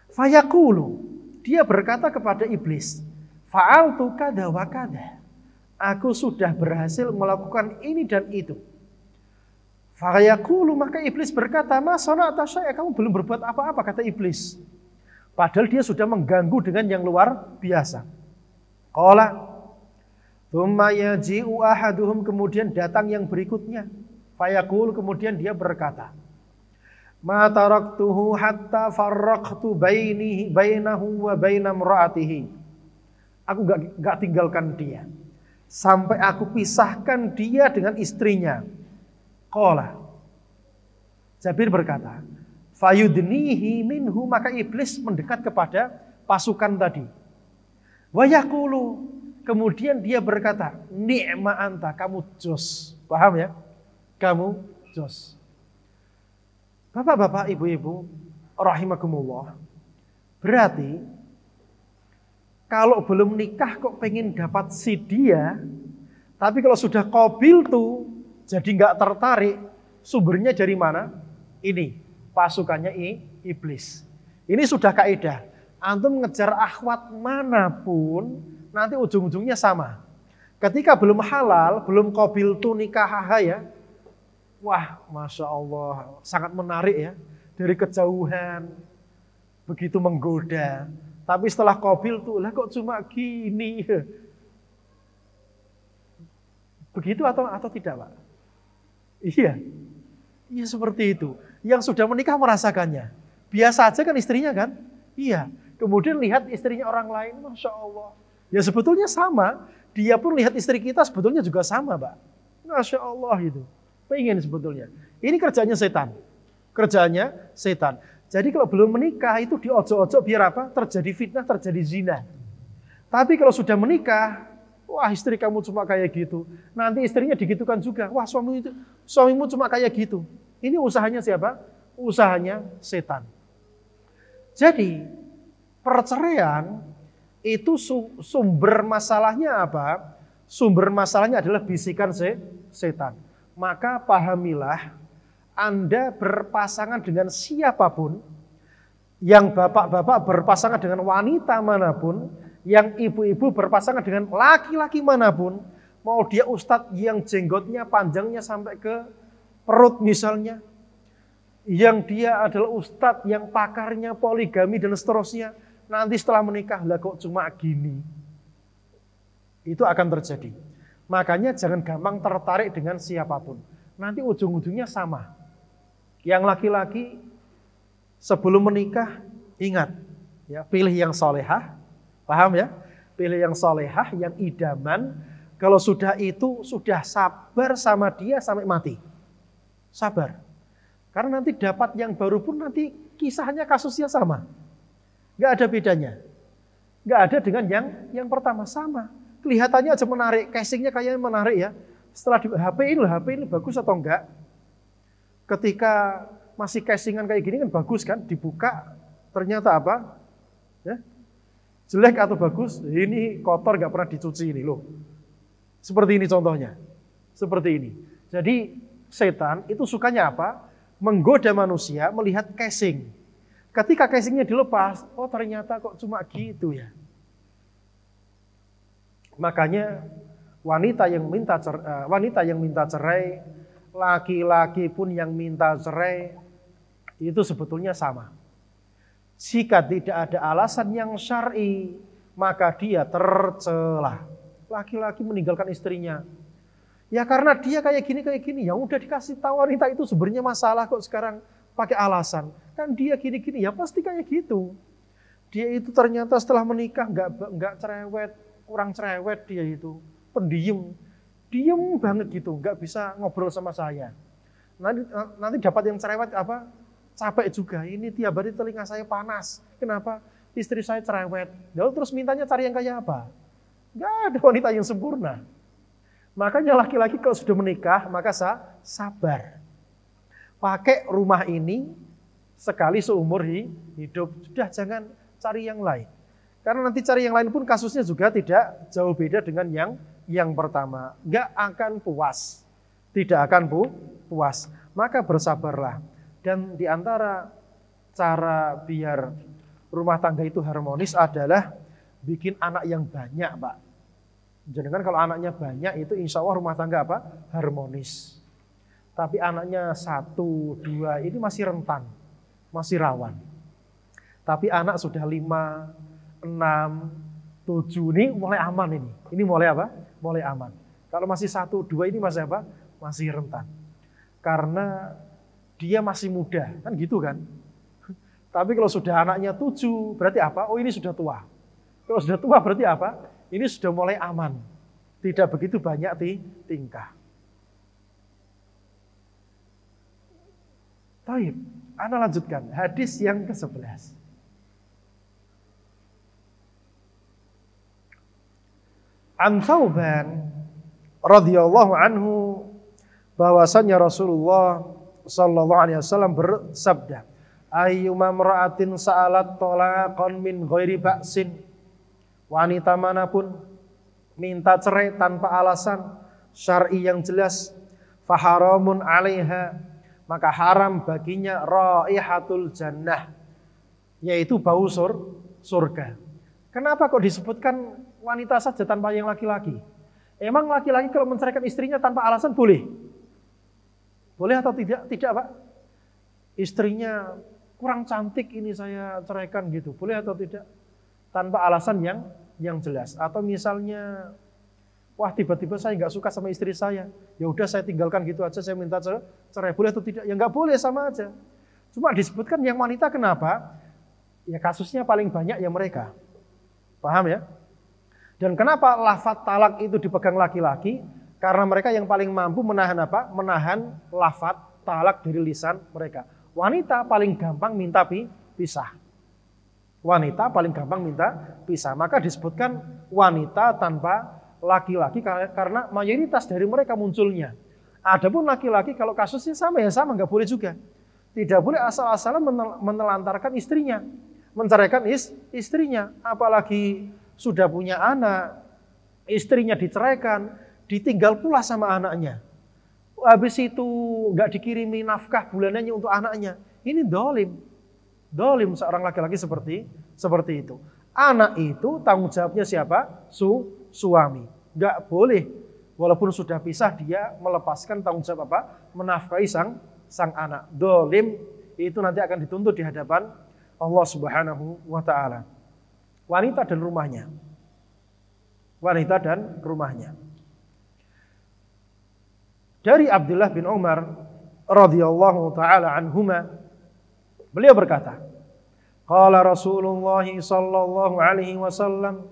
Fayaqulu, dia berkata kepada iblis, fa'altu kada wa kada. Aku sudah berhasil melakukan ini dan itu. Fayaqulu, maka iblis berkata, ma sana'ta syai'a, kamu belum berbuat apa-apa, kata iblis. Padahal dia sudah mengganggu dengan yang luar biasa. Qala, tsumma yaji'u ahaduhum, kemudian datang yang berikutnya. Fayaqulu, kemudian dia berkata, ma taraktuhu hatta farraqtu bainahu wa baina imra'atihi. Aku enggak tinggalkan dia sampai aku pisahkan dia dengan istrinya. Qala, Jabir berkata, fayudnihi minhu, maka iblis mendekat kepada pasukan tadi. Wa yaqulu, kemudian dia berkata, ni'ma anta, kamu jos. Paham ya? Kamu jos. Bapak-bapak, ibu-ibu, rahimakumullah. Berarti, kalau belum nikah kok pengen dapat si dia, tapi kalau sudah qabil tuh, jadi nggak tertarik, sumbernya dari mana? Ini, pasukannya iblis. Ini sudah kaidah. Antum ngejar akhwat manapun, nanti ujung-ujungnya sama. Ketika belum halal, belum qabil tuh nikah ya, wah, Masya Allah, sangat menarik ya. Dari kejauhan, begitu menggoda. Tapi setelah qabil tuh, lah kok cuma gini. Begitu atau tidak, Pak? Iya. Iya seperti itu. Yang sudah menikah merasakannya. Biasa aja kan istrinya kan? Iya. Kemudian lihat istrinya orang lain, Masya Allah. Ya sebetulnya sama. Dia pun lihat istri kita sebetulnya juga sama, Pak. Masya Allah itu. Pengen sebetulnya. Ini kerjanya setan. Kerjanya setan. Jadi kalau belum menikah itu diojo-ojo biar apa? Terjadi fitnah, terjadi zina. Tapi kalau sudah menikah, wah istri kamu cuma kayak gitu. Nanti istrinya digitukan juga. Wah suamimu cuma kayak gitu. Ini usahanya siapa? Usahanya setan. Jadi perceraian itu sumber masalahnya apa? Sumber masalahnya adalah bisikan setan. Maka pahamilah, Anda berpasangan dengan siapapun, yang bapak-bapak berpasangan dengan wanita manapun, Yang ibu-ibu berpasangan dengan laki-laki manapun, mau dia ustadz yang jenggotnya panjangnya sampai ke perut misalnya, yang dia adalah ustadz yang pakarnya poligami dan seterusnya, nanti setelah menikah, lah kok cuma gini. Itu akan terjadi. Makanya jangan gampang tertarik dengan siapapun. Nanti ujung-ujungnya sama. Yang laki-laki sebelum menikah, ingat, ya, pilih yang solehah, paham ya? Pilih yang solehah, yang idaman. Kalau sudah itu, sudah sabar sama dia sampai mati. Sabar. Karena nanti dapat yang baru pun nanti kisahnya, kasusnya sama. Nggak ada bedanya. Nggak ada dengan yang pertama, sama. Kelihatannya aja menarik, casingnya kayaknya menarik ya. Setelah di HP ini bagus atau enggak? Ketika masih casingan kayak gini kan bagus kan, dibuka ternyata apa? Ya, jelek atau bagus? Ini kotor nggak pernah dicuci ini loh. Seperti ini contohnya, seperti ini. Jadi setan itu sukanya apa? Menggoda manusia melihat casing. Ketika casingnya dilepas, oh ternyata kok cuma gitu ya. Makanya wanita yang minta cerai, laki-laki pun yang minta cerai, itu sebetulnya sama. Jika tidak ada alasan yang syar'i, maka dia tercela. Laki-laki meninggalkan istrinya. Ya karena dia kayak gini, ya udah dikasih tahu wanita itu sebenarnya masalah kok sekarang pakai alasan. Kan dia gini, ya pasti kayak gitu. Dia itu ternyata setelah menikah nggak cerewet, kurang cerewet dia itu, pendiam, diem banget gitu, nggak bisa ngobrol sama saya. Nanti dapat yang cerewet apa? Capek juga. Ini tiap hari telinga saya panas. Kenapa? Istri saya cerewet. Lalu terus mintanya cari yang kayak apa? Nggak ada wanita yang sempurna. Makanya laki-laki kalau sudah menikah, maka sabar. Pakai rumah ini sekali seumur hidup. Sudah, jangan cari yang lain. Karena nanti cari yang lain pun kasusnya juga tidak jauh beda dengan yang pertama. Nggak akan puas. Tidak akan puas. Maka bersabarlah. Dan di antara cara biar rumah tangga itu harmonis adalah bikin anak yang banyak, Pak. Jadi kan kalau anaknya banyak itu insya Allah rumah tangga apa? Harmonis. Tapi anaknya 1, 2 ini masih rentan. Masih rawan. Tapi anak sudah 5, 6, 7 ini mulai aman ini. Ini mulai apa? Mulai aman. Kalau masih 1, 2 ini masih apa? Masih rentan. Karena dia masih muda, kan gitu kan? Tapi kalau sudah anaknya 7, berarti apa? Oh ini sudah tua. Kalau sudah tua berarti apa? Ini sudah mulai aman. Tidak begitu banyak tingkah. Baik, Ana lanjutkan. Hadis yang ke-11. An Thauban radhiyallahu anhu bahwasanya Rasulullah sallallahu alaihi wasallam bersabda, ayyuma imra'atin sa'alat talaqan min ghairi ba'sin, wanita manapun minta cerai tanpa alasan syar'i yang jelas, faharamun 'alaiha, maka haram baginya raihatul jannah, yaitu bau surga. Kenapa kok disebutkan wanita saja tanpa yang laki-laki? Emang laki-laki kalau menceraikan istrinya tanpa alasan boleh? Boleh atau tidak? Tidak, Pak. Istrinya kurang cantik ini saya ceraikan gitu. Boleh atau tidak? Tanpa alasan yang jelas. Atau misalnya, wah tiba-tiba saya nggak suka sama istri saya. Ya udah saya tinggalkan gitu aja, saya minta cerai. Boleh atau tidak? Ya nggak boleh, sama aja. Cuma disebutkan yang wanita kenapa? Ya kasusnya paling banyak yang mereka. Paham ya? Dan kenapa lafaz talak itu dipegang laki-laki? Karena mereka yang paling mampu menahan apa? Menahan lafaz talak dari lisan mereka. Wanita paling gampang minta pisah. Wanita paling gampang minta pisah. Maka disebutkan wanita tanpa laki-laki karena mayoritas dari mereka munculnya. Adapun laki-laki kalau kasusnya sama ya sama, nggak boleh juga. Tidak boleh asal-asalan menelantarkan istrinya, menceraikan istrinya, apalagi sudah punya anak, istrinya diceraikan, ditinggal pula sama anaknya. Habis itu nggak dikirimi nafkah bulanannya untuk anaknya. Ini dolim seorang laki-laki seperti itu. Anak itu tanggung jawabnya siapa? Suami. Nggak boleh, walaupun sudah pisah, dia melepaskan tanggung jawab apa? Menafkahi sang anak. Dolim itu nanti akan dituntut di hadapan Allah Subhanahu wa Ta'ala. Wanita dan rumahnya. Wanita dan rumahnya. Dari Abdullah bin Umar radhiyallahu taala anhuma, beliau berkata, qala Rasulullah sallallahu alaihi wasallam,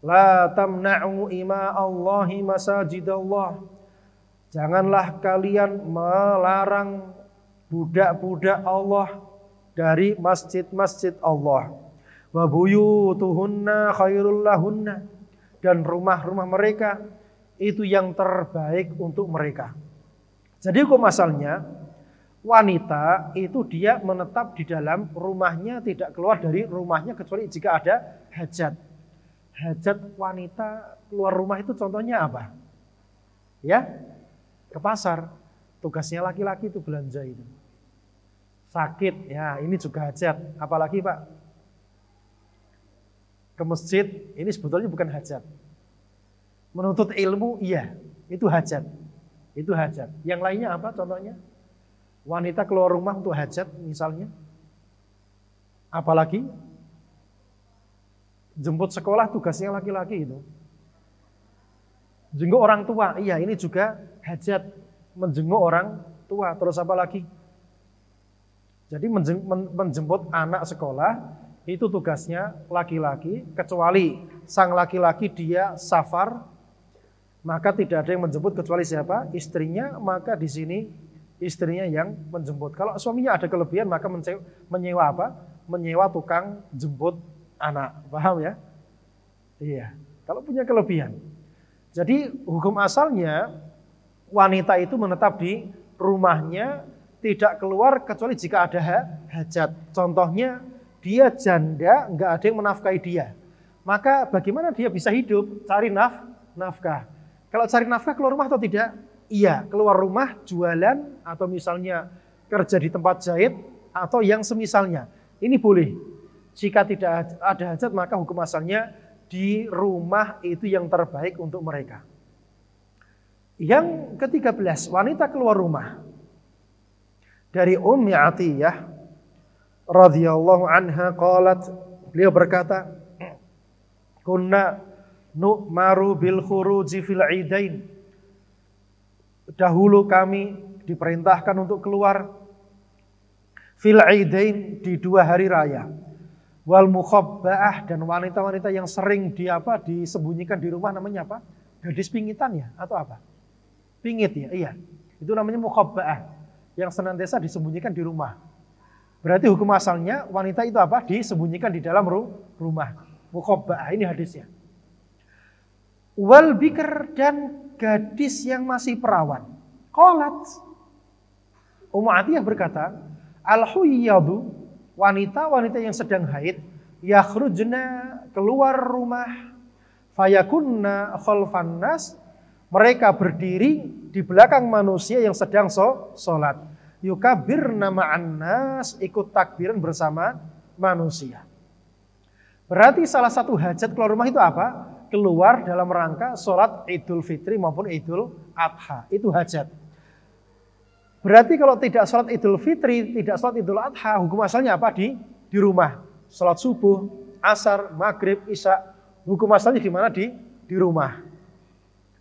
la tamna'u ima Allahi masajidallah. Janganlah kalian melarang budak-budak Allah dari masjid-masjid Allah. Wa buyutuhunna khairul lahunna, dan rumah-rumah mereka itu yang terbaik untuk mereka. Jadi hukum asalnya wanita itu dia menetap di dalam rumahnya, tidak keluar dari rumahnya kecuali jika ada hajat. Hajat wanita keluar rumah itu contohnya apa? Ya, ke pasar. Tugasnya laki-laki itu belanja itu. Sakit, ya ini juga hajat. Apalagi Pak? Ke masjid, ini sebetulnya bukan hajat. Menuntut ilmu, iya, itu hajat. Itu hajat. Yang lainnya apa contohnya? Wanita keluar rumah untuk hajat misalnya. Apalagi jemput sekolah tugasnya laki-laki itu. Jenguk orang tua, iya ini juga hajat. Menjenguk orang tua, terus apa lagi? Jadi menjemput anak sekolah itu tugasnya laki-laki, kecuali sang laki-laki dia safar, maka tidak ada yang menjemput kecuali siapa? Istrinya, maka di sini istrinya yang menjemput. Kalau suaminya ada kelebihan maka menyewa apa? Menyewa tukang jemput anak. Paham ya? Iya. Kalau punya kelebihan. Jadi hukum asalnya wanita itu menetap di rumahnya, tidak keluar kecuali jika ada hajat. Contohnya dia janda, nggak ada yang menafkahi dia. Maka bagaimana dia bisa hidup? Cari nafkah. Kalau cari nafkah keluar rumah atau tidak? Iya, keluar rumah jualan atau misalnya kerja di tempat jahit atau yang semisalnya. Ini boleh. Jika tidak ada hajat maka hukum asalnya di rumah itu yang terbaik untuk mereka. Yang ke-13, wanita keluar rumah. Dari Ummi Atiyah radhiyallahu anha qalat, beliau berkata, kunna nu'maru bil khuruji fil idain. Dahulu kami diperintahkan untuk keluar fil idain di 2 hari raya. Wal mukhabba'ah, dan wanita-wanita yang sering disembunyikan di rumah namanya apa? Gadis pingitan ya atau apa? Pingit ya, iya. Itu namanya mukhabba'ah, yang senantiasa disembunyikan di rumah. Berarti hukum asalnya wanita itu apa? Disembunyikan di dalam rumah. Mukhabba'ah, ini hadisnya. Wal bikr, dan gadis yang masih perawan. Qalat, Ummu Atiyah berkata, al-huyyadu, wanita-wanita yang sedang haid, yakhrujna, keluar rumah, fayakunna khalfan nas, mereka berdiri di belakang manusia yang sedang sholat. Yukabirna ma'an nas, ikut takbiran bersama manusia. Berarti salah satu hajat keluar rumah itu apa? Keluar dalam rangka sholat Idul Fitri maupun Idul Adha. Itu hajat. Berarti kalau tidak sholat Idul Fitri, tidak sholat Idul Adha, hukum asalnya apa? Di rumah. Sholat subuh, asar, maghrib, isya. Hukum asalnya di mana? Di rumah.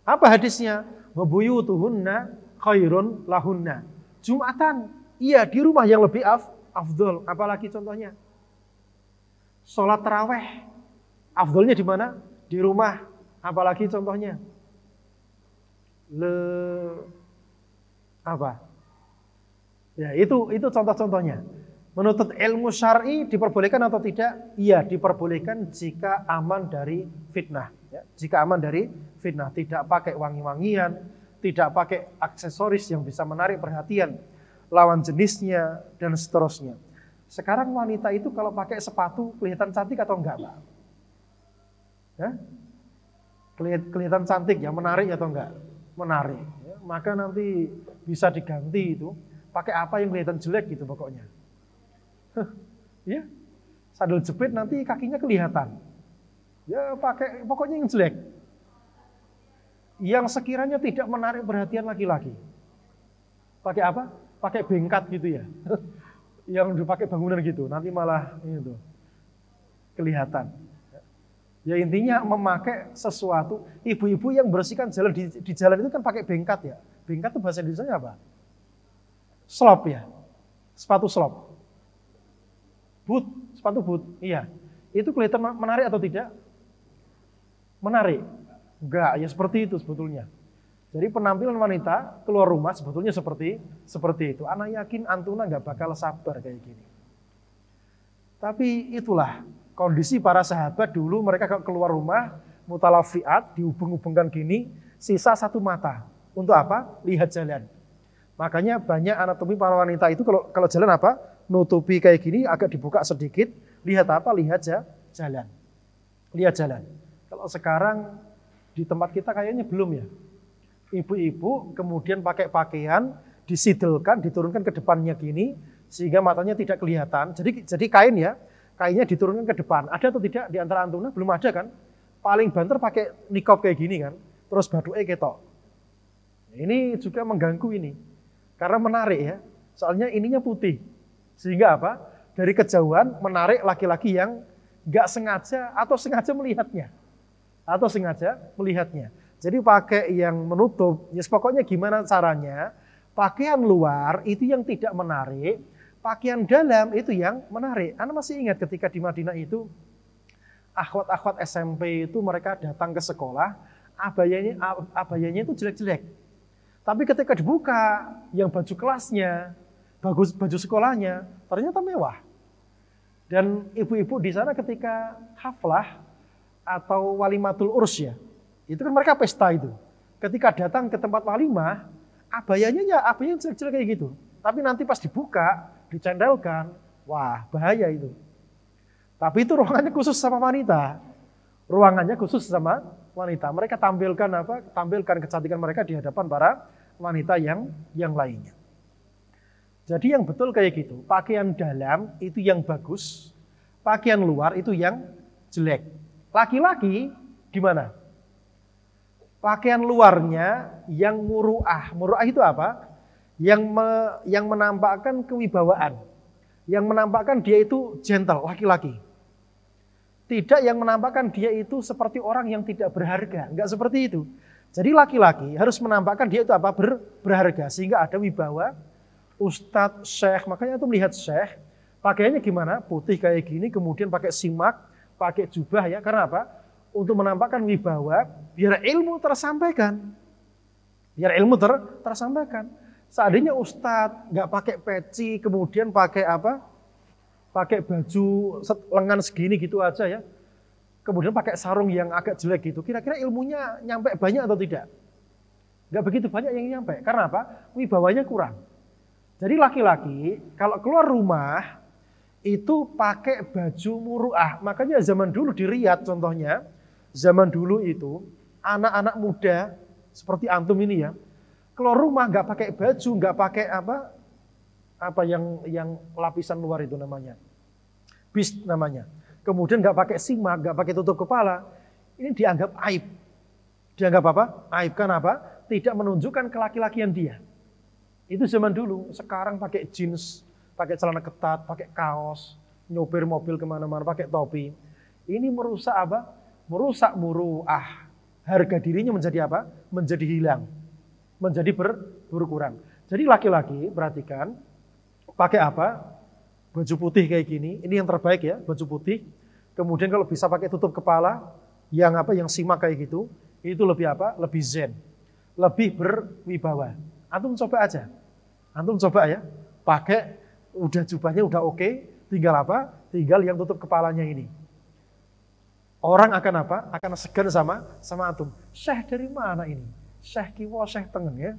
Apa hadisnya? Wabuyutuhunna khairun lahunna. Jumatan. Iya, di rumah yang lebih afdol. Apalagi contohnya? Sholat taraweh. Afdolnya di mana? Di rumah. Apalagi contohnya? Apa? Ya, itu contoh-contohnya. Menuntut ilmu syar'i diperbolehkan atau tidak? Iya, diperbolehkan jika aman dari fitnah. Ya, jika aman dari fitnah, tidak pakai wangi-wangian, tidak pakai aksesoris yang bisa menarik perhatian lawan jenisnya dan seterusnya. Sekarang wanita itu kalau pakai sepatu kelihatan cantik atau enggak, Pak? Ya? Kelihatan cantik ya, menarik atau enggak? Menarik. Ya, maka nanti bisa diganti itu pakai apa yang kelihatan jelek gitu pokoknya. Ya, sandal jepit nanti kakinya kelihatan. Ya pakai pokoknya yang jelek. Yang sekiranya tidak menarik perhatian laki-laki. Pakai apa? Pakai bengkat gitu ya. Yang dipakai bangunan gitu, nanti malah itu kelihatan. Ya intinya memakai sesuatu. Ibu-ibu yang bersihkan jalan di jalan itu kan pakai bengkat ya. Bengkat itu bahasa Indonesia apa? Slop ya. Sepatu slop. Boot, sepatu boot. Iya. Itu kelihatan menarik atau tidak? Menarik. Enggak, ya seperti itu sebetulnya. Jadi penampilan wanita keluar rumah sebetulnya seperti itu. Anak yakin Antuna nggak bakal sabar kayak gini. Tapi itulah kondisi para sahabat dulu, mereka keluar rumah mutalafiat, dihubung-hubungkan gini, sisa satu mata. Untuk apa? Lihat jalan. Makanya banyak anatomi para wanita itu kalau jalan apa? Nutupi kayak gini, agak dibuka sedikit. Lihat apa? Lihat jalan. Lihat jalan. Kalau sekarang di tempat kita kayaknya belum ya. Ibu-ibu kemudian pakai pakaian, disidelkan, diturunkan ke depannya gini, sehingga matanya tidak kelihatan. Jadi kain ya, kainnya diturunkan ke depan. Ada atau tidak di antara Antuna? Belum ada kan? Paling banter pakai nikob kayak gini kan, terus baduke ketok. Ini juga mengganggu ini, karena menarik ya. Soalnya ininya putih, sehingga apa? Dari kejauhan menarik laki-laki yang nggak sengaja atau sengaja melihatnya. Jadi pakai yang menutup, ya pokoknya gimana caranya, pakaian luar itu yang tidak menarik, pakaian dalam itu yang menarik. Anda masih ingat ketika di Madinah itu, akhwat-akhwat SMP itu mereka datang ke sekolah, abayanya itu jelek-jelek. Tapi ketika dibuka, yang baju kelasnya, baju sekolahnya, ternyata mewah. Dan ibu-ibu di sana ketika haflah atau walimatul urs ya, itu kan mereka pesta itu. Ketika datang ke tempat walimah, abayanya jelek-jelek kayak gitu. Tapi nanti pas dibuka, dicendelkan, wah bahaya itu. Tapi itu ruangannya khusus sama wanita. Mereka tampilkan kecantikan mereka di hadapan para wanita yang lainnya. Jadi yang betul kayak gitu. Pakaian dalam itu yang bagus, pakaian luar itu yang jelek. Laki-laki gimana? Pakaian luarnya yang muru'ah. Muru'ah itu apa? Yang menampakkan kewibawaan. Yang menampakkan dia itu gentle, laki-laki. Tidak yang menampakkan dia itu seperti orang yang tidak berharga. Enggak seperti itu. Jadi laki-laki harus menampakkan dia itu apa? Berharga. Sehingga ada wibawa, ustadz, syekh. Makanya itu melihat syekh. Pakaiannya gimana? Putih kayak gini, kemudian pakai simak, pakai jubah ya. Karena apa? Untuk menampakkan wibawa, biar ilmu tersampaikan. Tersampaikan. Seandainya ustadz nggak pakai peci, kemudian pakai apa? Pakai baju lengan segini gitu aja ya. Kemudian pakai sarung yang agak jelek gitu. Kira-kira ilmunya nyampe banyak atau tidak? Nggak begitu banyak yang nyampe. Karena apa? Wibawanya kurang. Jadi laki-laki kalau keluar rumah itu pakai baju muru'ah. Makanya zaman dulu di Riyadh contohnya, zaman dulu itu anak-anak muda seperti antum ini ya, keluar rumah nggak pakai baju, nggak pakai apa yang lapisan luar itu namanya, bis namanya. Kemudian nggak pakai simak, nggak pakai tutup kepala. Ini dianggap aib. Dianggap apa? Aib. Kenapa? Tidak menunjukkan kelaki-lakian dia. Itu zaman dulu. Sekarang pakai jeans, pakai celana ketat, pakai kaos, nyopir mobil kemana-mana, pakai topi. Ini merusak apa? Merusak muru'ah. Harga dirinya menjadi apa? Menjadi hilang. Menjadi berkurang. Jadi laki-laki, perhatikan, pakai apa? Baju putih kayak gini. Ini yang terbaik ya, baju putih. Kemudian kalau bisa pakai tutup kepala, yang simak kayak gitu, itu lebih apa? Lebih zen. Lebih berwibawa. Antum coba aja. Antum coba ya. Pakai, udah jubahnya udah oke, tinggal apa? Tinggal yang tutup kepalanya ini. Orang akan apa? Akan segan sama antum. Syekh dari mana ini? Syekh kiwa, syekh tengen ya.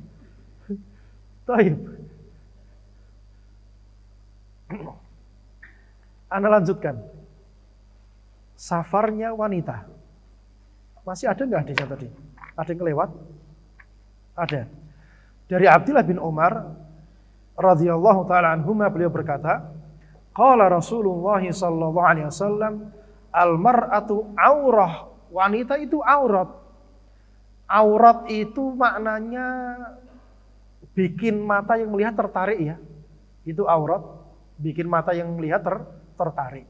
Taib. Anda lanjutkan. Safarnya wanita. Masih ada nggak hadisnya tadi? Ada yang kelewat? Ada. Dari Abdullah bin Umar radhiyallahu taala anhuma, beliau berkata, qala Rasulullah sallallahu alaihi wasallam, Al-mar'atu aurah, wanita itu aurat. Aurat itu maknanya bikin mata yang melihat tertarik ya. Itu aurat, bikin mata yang melihat tertarik.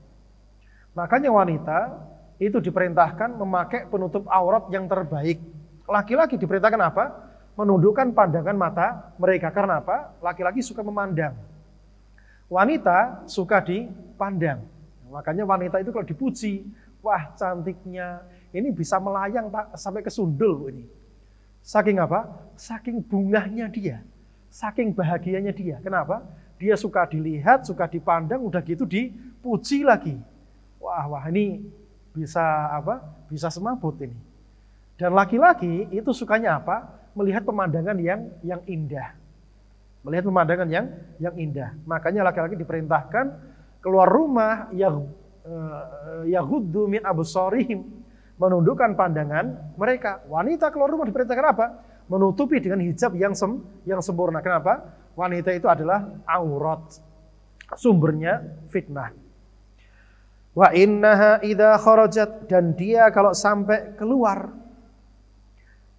Makanya wanita itu diperintahkan memakai penutup aurat yang terbaik. Laki-laki diperintahkan apa? Menundukkan pandangan mata mereka. Karena apa? Laki-laki suka memandang. Wanita suka dipandang. Makanya wanita itu kalau dipuji, wah cantiknya, ini bisa melayang sampai ke sundul ini. Saking apa? Saking bungahnya dia, saking bahagianya dia. Kenapa? Dia suka dilihat, suka dipandang, udah gitu dipuji lagi. Wah ini bisa apa? Bisa semabut ini. Dan laki-laki itu sukanya apa? Melihat pemandangan yang indah. Melihat pemandangan yang indah. Makanya laki-laki diperintahkan keluar rumah yaghuddu min absarihim, menundukkan pandangan mereka. Wanita keluar rumah diperintahkan apa? Menutupi dengan hijab yang sempurna. Kenapa? Wanita itu adalah aurat. Sumbernya fitnah. Wa innaha idza kharajat, dan dia kalau sampai keluar,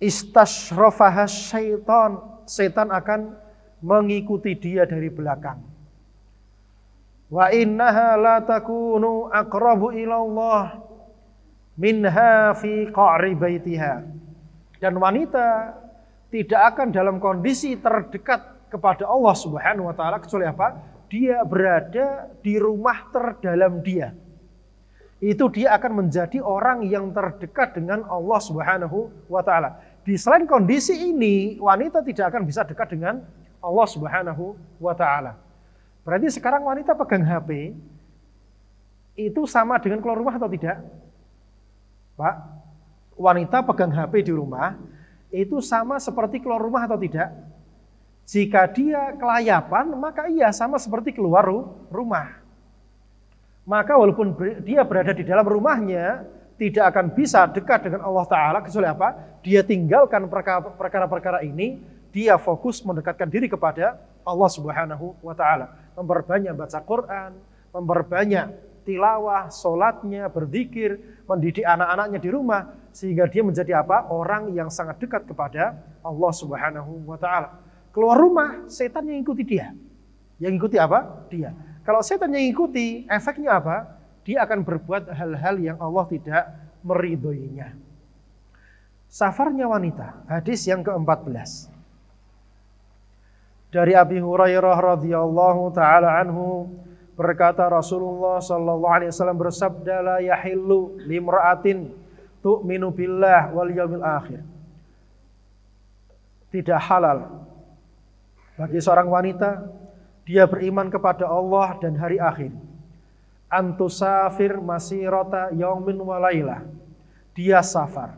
istashrafaha syaitan, setan akan mengikuti dia dari belakang. Wa innaha la takunu aqrabu ila Allah minha fi qa'ri baitiha. Dan wanita tidak akan dalam kondisi terdekat kepada Allah Subhanahu wa taala kecuali apa? Dia berada di rumah terdalam dia. Itu dia akan menjadi orang yang terdekat dengan Allah Subhanahu wa taala. Di selain kondisi ini, wanita tidak akan bisa dekat dengan Allah Subhanahu wa taala. Berarti sekarang wanita pegang HP itu sama dengan keluar rumah atau tidak? Pak, wanita pegang HP di rumah itu sama seperti keluar rumah atau tidak? Jika dia kelayapan, maka iya sama seperti keluar rumah. Maka walaupun dia berada di dalam rumahnya, tidak akan bisa dekat dengan Allah Ta'ala kecuali apa? Dia tinggalkan perkara-perkara ini, dia fokus mendekatkan diri kepada Allah Subhanahu wa Ta'ala. Memperbanyak baca Quran, memperbanyak tilawah, sholatnya, berzikir, mendidik anak-anaknya di rumah, sehingga dia menjadi apa? Orang yang sangat dekat kepada Allah Subhanahu wa Ta'ala. Keluar rumah, setan yang ikuti dia. Yang ikuti apa? Dia. Kalau setan yang ikuti, efeknya apa? Dia akan berbuat hal-hal yang Allah tidak meridhoinya. Safarnya wanita, hadis yang ke-14. Dari Abi Hurairah radhiyallahu taala anhu, berkata Rasulullah sallallahu alaihi wasallam bersabda, la yahillu limra'atin tu'minu billah wal yawmil akhir. Tidak halal bagi seorang wanita, dia beriman kepada Allah dan hari akhir, antusafir masirata yaumin walailah, dia safar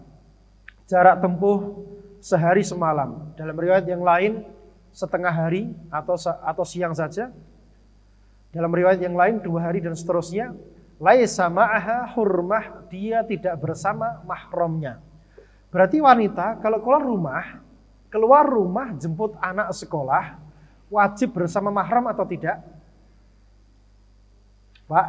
jarak tempuh sehari semalam. Dalam riwayat yang lain setengah hari atau siang saja. Dalam riwayat yang lain 2 hari dan seterusnya. Laisa ma'aha hurmah, dia tidak bersama mahramnya. Berarti wanita kalau keluar rumah jemput anak sekolah, wajib bersama mahram atau tidak? Pak,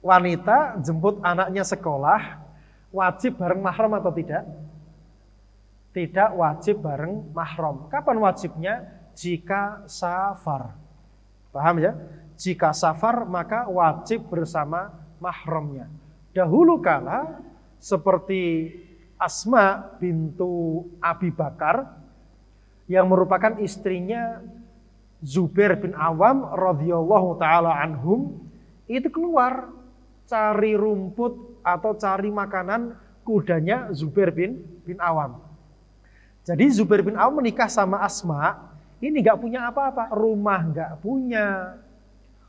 wanita jemput anaknya sekolah, wajib bareng mahram atau tidak? Tidak wajib bareng mahram. Kapan wajibnya? Jika safar. Paham ya? Jika safar maka wajib bersama mahramnya. Dahulu kala seperti Asma bintu Abi Bakar yang merupakan istrinya Zubair bin Awam radhiyallahu taala anhum, itu keluar cari rumput atau cari makanan kudanya Zubair bin Awam. Jadi Zubair bin Awam menikah sama Asma, ini gak punya apa-apa, rumah gak punya,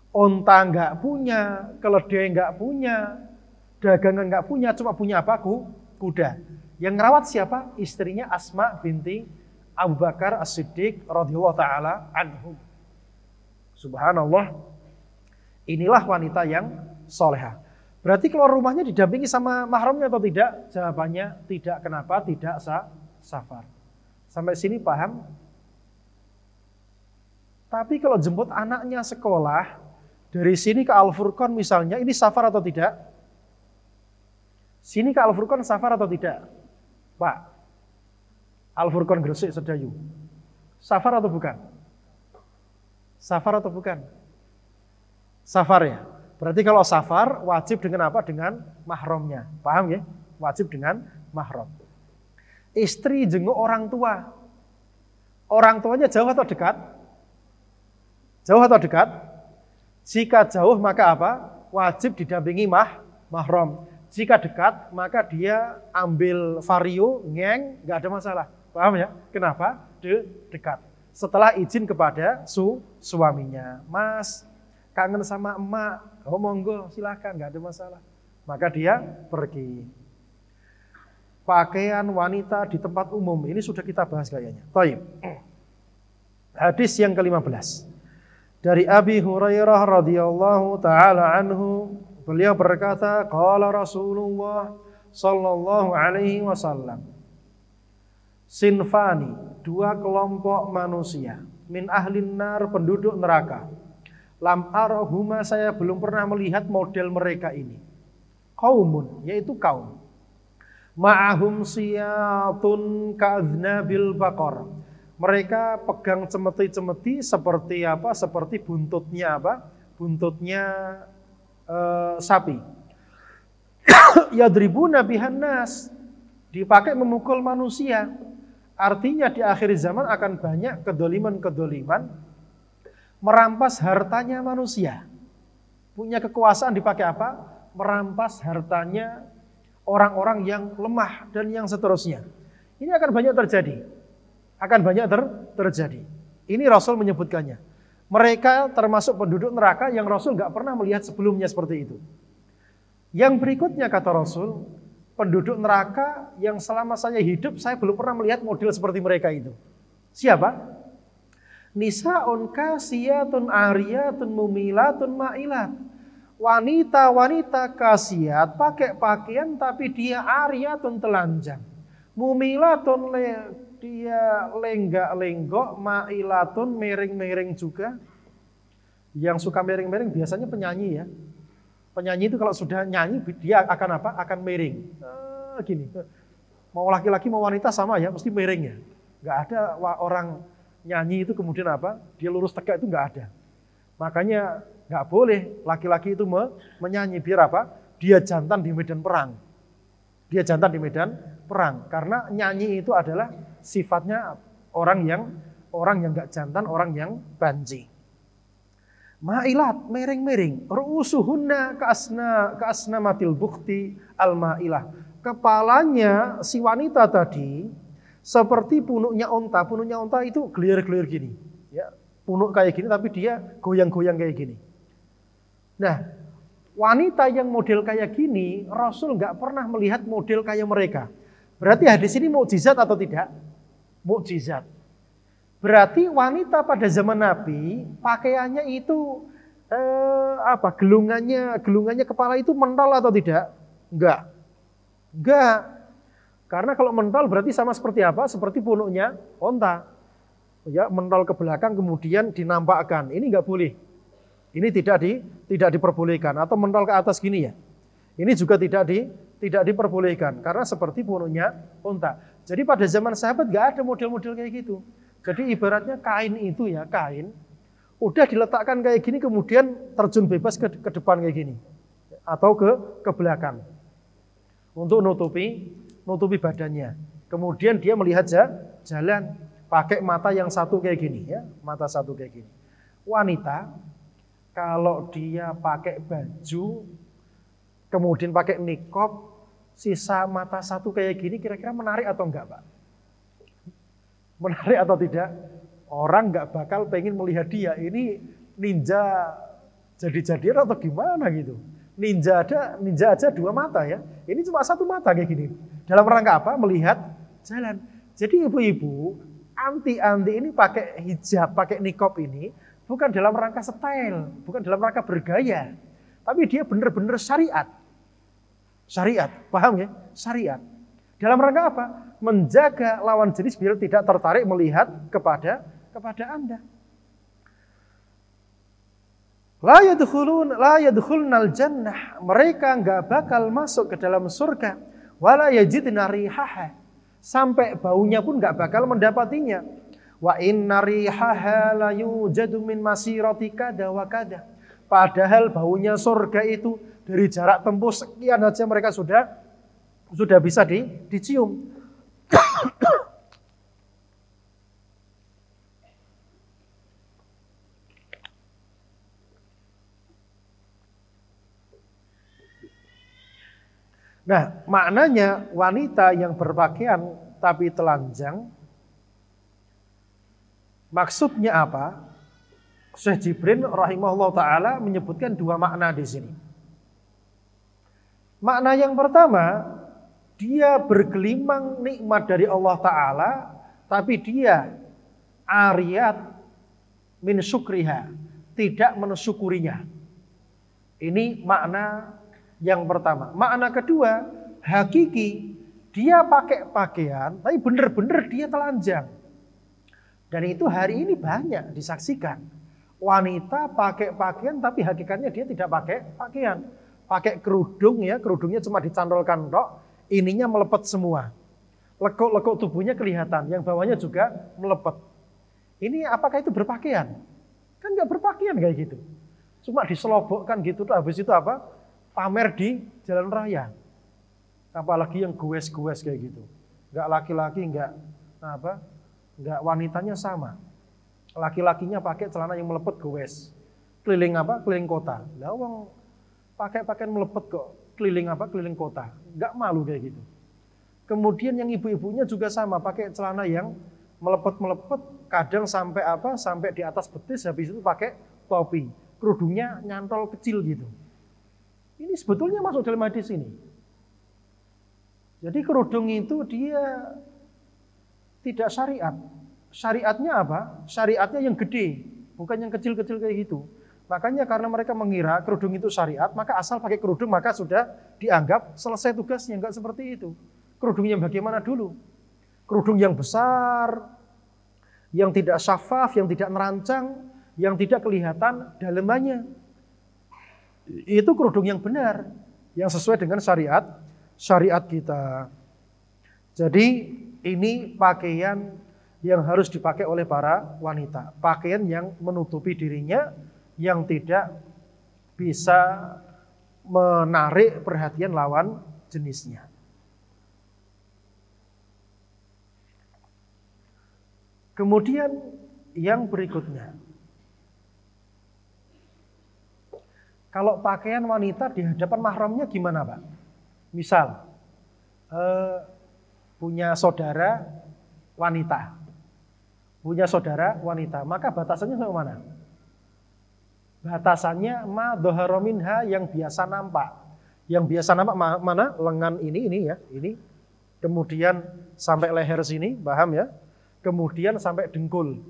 onta gak punya, keledai gak punya, dagangan gak punya, cuma punya apa? Kuda. Yang ngerawat siapa? Istrinya Asma binti Abu Bakar As-Siddiq radhiyallahu taala anhum. Subhanallah. Inilah wanita yang solehah. Berarti keluar rumahnya didampingi sama mahramnya atau tidak? Jawabannya tidak. Kenapa? Tidak safar. Sampai sini paham? Tapi kalau jemput anaknya sekolah, dari sini ke Al-Furqan misalnya, ini safar atau tidak? Sini ke Al-Furqan safar atau tidak? Pak, Al-Furqan Gresik Sedayu. Safar atau bukan? Safar atau bukan? Safar ya. Berarti kalau safar wajib dengan apa? Dengan mahramnya. Paham ya? Wajib dengan mahram. Istri jenguk orang tua. Orang tuanya jauh atau dekat? Jauh atau dekat? Jika jauh maka apa? Wajib didampingi mahram. Jika dekat maka dia ambil vario, ngeng, nggak ada masalah. Paham ya? Kenapa? Dekat. Setelah izin kepada suaminya. Mas, kangen sama emak. Oh monggo, silakan, nggak ada masalah. Maka dia pergi. Pakaian wanita di tempat umum, ini sudah kita bahas kayaknya. Baik. Hadis yang ke-15. Dari Abi Hurairah radhiyallahu taala anhu, beliau berkata, qala Rasulullah sallallahu alaihi wasallam, sinfani, dua kelompok manusia, min ahlin nar, penduduk neraka. Lam arahuma, saya belum pernah melihat model mereka ini. Qaumun, yaitu kaum. Ma'ahum siyatun ka'adznabil baqar. Mereka pegang cemeti-cemeti seperti apa? Seperti buntutnya apa? Buntutnya sapi. Yadribuna bihan nas. Dipakai memukul manusia. Artinya di akhir zaman akan banyak kedoliman-kedoliman merampas hartanya manusia. Punya kekuasaan dipakai apa? Merampas hartanya orang-orang yang lemah dan yang seterusnya. Ini akan banyak terjadi. Akan banyak terjadi. Ini Rasul menyebutkannya. Mereka termasuk penduduk neraka yang Rasul nggak pernah melihat sebelumnya seperti itu. Yang berikutnya kata Rasul, penduduk neraka yang selama saya hidup saya belum pernah melihat model seperti mereka itu. Siapa? Nisa'un kasiyatun ariyatun mumilatun ma'ilat. Wanita-wanita kasiat pakai pakaian tapi dia ariyatun telanjang. Mumilatun dia lenggak-lenggok, ma'ilatun miring-miring juga. Yang suka miring-miring biasanya penyanyi ya. Penyanyi itu kalau sudah nyanyi dia akan apa? Akan miring. Gini. Mau laki-laki mau wanita sama ya, mesti miring ya. Enggak ada orang nyanyi itu kemudian apa? Dia lurus tegak itu enggak ada. Makanya enggak boleh laki-laki itu menyanyi biar apa? Dia jantan di medan perang. Dia jantan di medan perang. Karena nyanyi itu adalah sifatnya orang yang enggak jantan, orang yang banci. Ma'ilat, miring-miring. Ru'usuhunna ka'asna matil bukti al-ma'ilah. Kepalanya si wanita tadi seperti punuknya onta. Punuknya onta itu gelir-gelir gini. Ya, punuk kayak gini tapi dia goyang-goyang kayak gini. Nah, wanita yang model kayak gini, Rasul nggak pernah melihat model kayak mereka. Berarti hadis ini mukjizat atau tidak? Mukjizat. Berarti wanita pada zaman Nabi pakaiannya itu gelungannya kepala itu mental atau tidak? Enggak. Karena kalau mental berarti sama seperti apa? Seperti punuknya onta. Ya, mental ke belakang kemudian dinampakkan. Ini enggak boleh. Ini tidak diperbolehkan atau mental ke atas gini ya. Ini juga tidak diperbolehkan karena seperti punuknya onta. Jadi pada zaman sahabat enggak ada model-model kayak gitu. Jadi ibaratnya kain itu ya, kain udah diletakkan kayak gini kemudian terjun bebas ke depan kayak gini atau ke belakang untuk nutupi badannya. Kemudian dia melihat jalan pakai mata yang satu kayak gini ya, mata satu kayak gini. Wanita kalau dia pakai baju kemudian pakai niqab sisa mata satu kayak gini kira-kira menarik atau enggak, Pak? Menarik atau tidak? Orang nggak bakal pengen melihat dia. Ini ninja jadi-jadian atau gimana gitu. Ninja aja dua mata ya. Ini cuma satu mata kayak gini. Dalam rangka apa? Melihat jalan. Jadi ibu-ibu anti-anti ini pakai hijab, pakai niqab ini bukan dalam rangka style, bukan dalam rangka bergaya. Tapi dia benar-benar syariat. Syariat, paham ya? Syariat. Dalam rangka apa? Menjaga lawan jenis biar tidak tertarik melihat kepada Anda. La yadkhulnal jannah, mereka enggak bakal masuk ke dalam surga, wala yajidna rihaha, sampai baunya pun enggak bakal mendapatinya. Wa inna rihaha la yujadu min masirati kada wa kada. Padahal baunya surga itu dari jarak tempuh sekian aja mereka sudah bisa dicium. Nah, maknanya wanita yang berpakaian tapi telanjang, maksudnya apa? Syekh Jibrin rahimahullah ta'ala menyebutkan dua makna di sini. Makna yang pertama, dia bergelimang nikmat dari Allah Ta'ala, tapi dia ariyat min syukriha, tidak mensyukurinya. Ini makna yang pertama. Makna kedua, hakiki, dia pakai pakaian, tapi benar-benar dia telanjang. Dan itu hari ini banyak disaksikan. Wanita pakai pakaian, tapi hakikatnya dia tidak pakai pakaian. Pakai kerudung ya, kerudungnya cuma dicantolkan tok, ininya melepet semua. Lekuk-lekuk tubuhnya kelihatan, yang bawahnya juga melepet. Ini apakah itu berpakaian? Kan nggak berpakaian kayak gitu. Cuma diselobokkan gitu, habis itu apa? Pamer di jalan raya. Apalagi yang goes-goes kayak gitu. Enggak laki-laki, enggak wanitanya sama. Laki-lakinya pakai celana yang melepet goes. Keliling Keliling kota. Lah wong pakai pakaian melepet kok keliling Keliling kota. Enggak malu kayak gitu. Kemudian yang ibu-ibunya juga sama, pakai celana yang melepet-melepet, kadang sampai sampai di atas betis, habis itu pakai topi. Kerudungnya nyantol kecil gitu. Ini sebetulnya masuk dalam hadis ini. Jadi kerudung itu dia tidak syariat. Syariatnya apa? Syariatnya yang gede, bukan yang kecil-kecil kayak gitu. Makanya karena mereka mengira kerudung itu syariat, maka asal pakai kerudung maka sudah dianggap selesai tugasnya. Enggak seperti itu. Kerudung yang bagaimana dulu? Kerudung yang besar, yang tidak syafaf, yang tidak merancang, yang tidak kelihatan dalemannya. Itu kerudung yang benar, yang sesuai dengan syariat kita. Jadi ini pakaian yang harus dipakai oleh para wanita. Pakaian yang menutupi dirinya, yang tidak bisa menarik perhatian lawan jenisnya. Kemudian yang berikutnya, kalau pakaian wanita di hadapan mahramnya gimana, Pak? Misal, punya saudara wanita, maka batasannya sampai mana? Batasannya ma dhahara minha, yang biasa nampak. Yang biasa nampak mana? Lengan ini ya, ini. Kemudian sampai leher sini, paham ya? Kemudian sampai dengkul.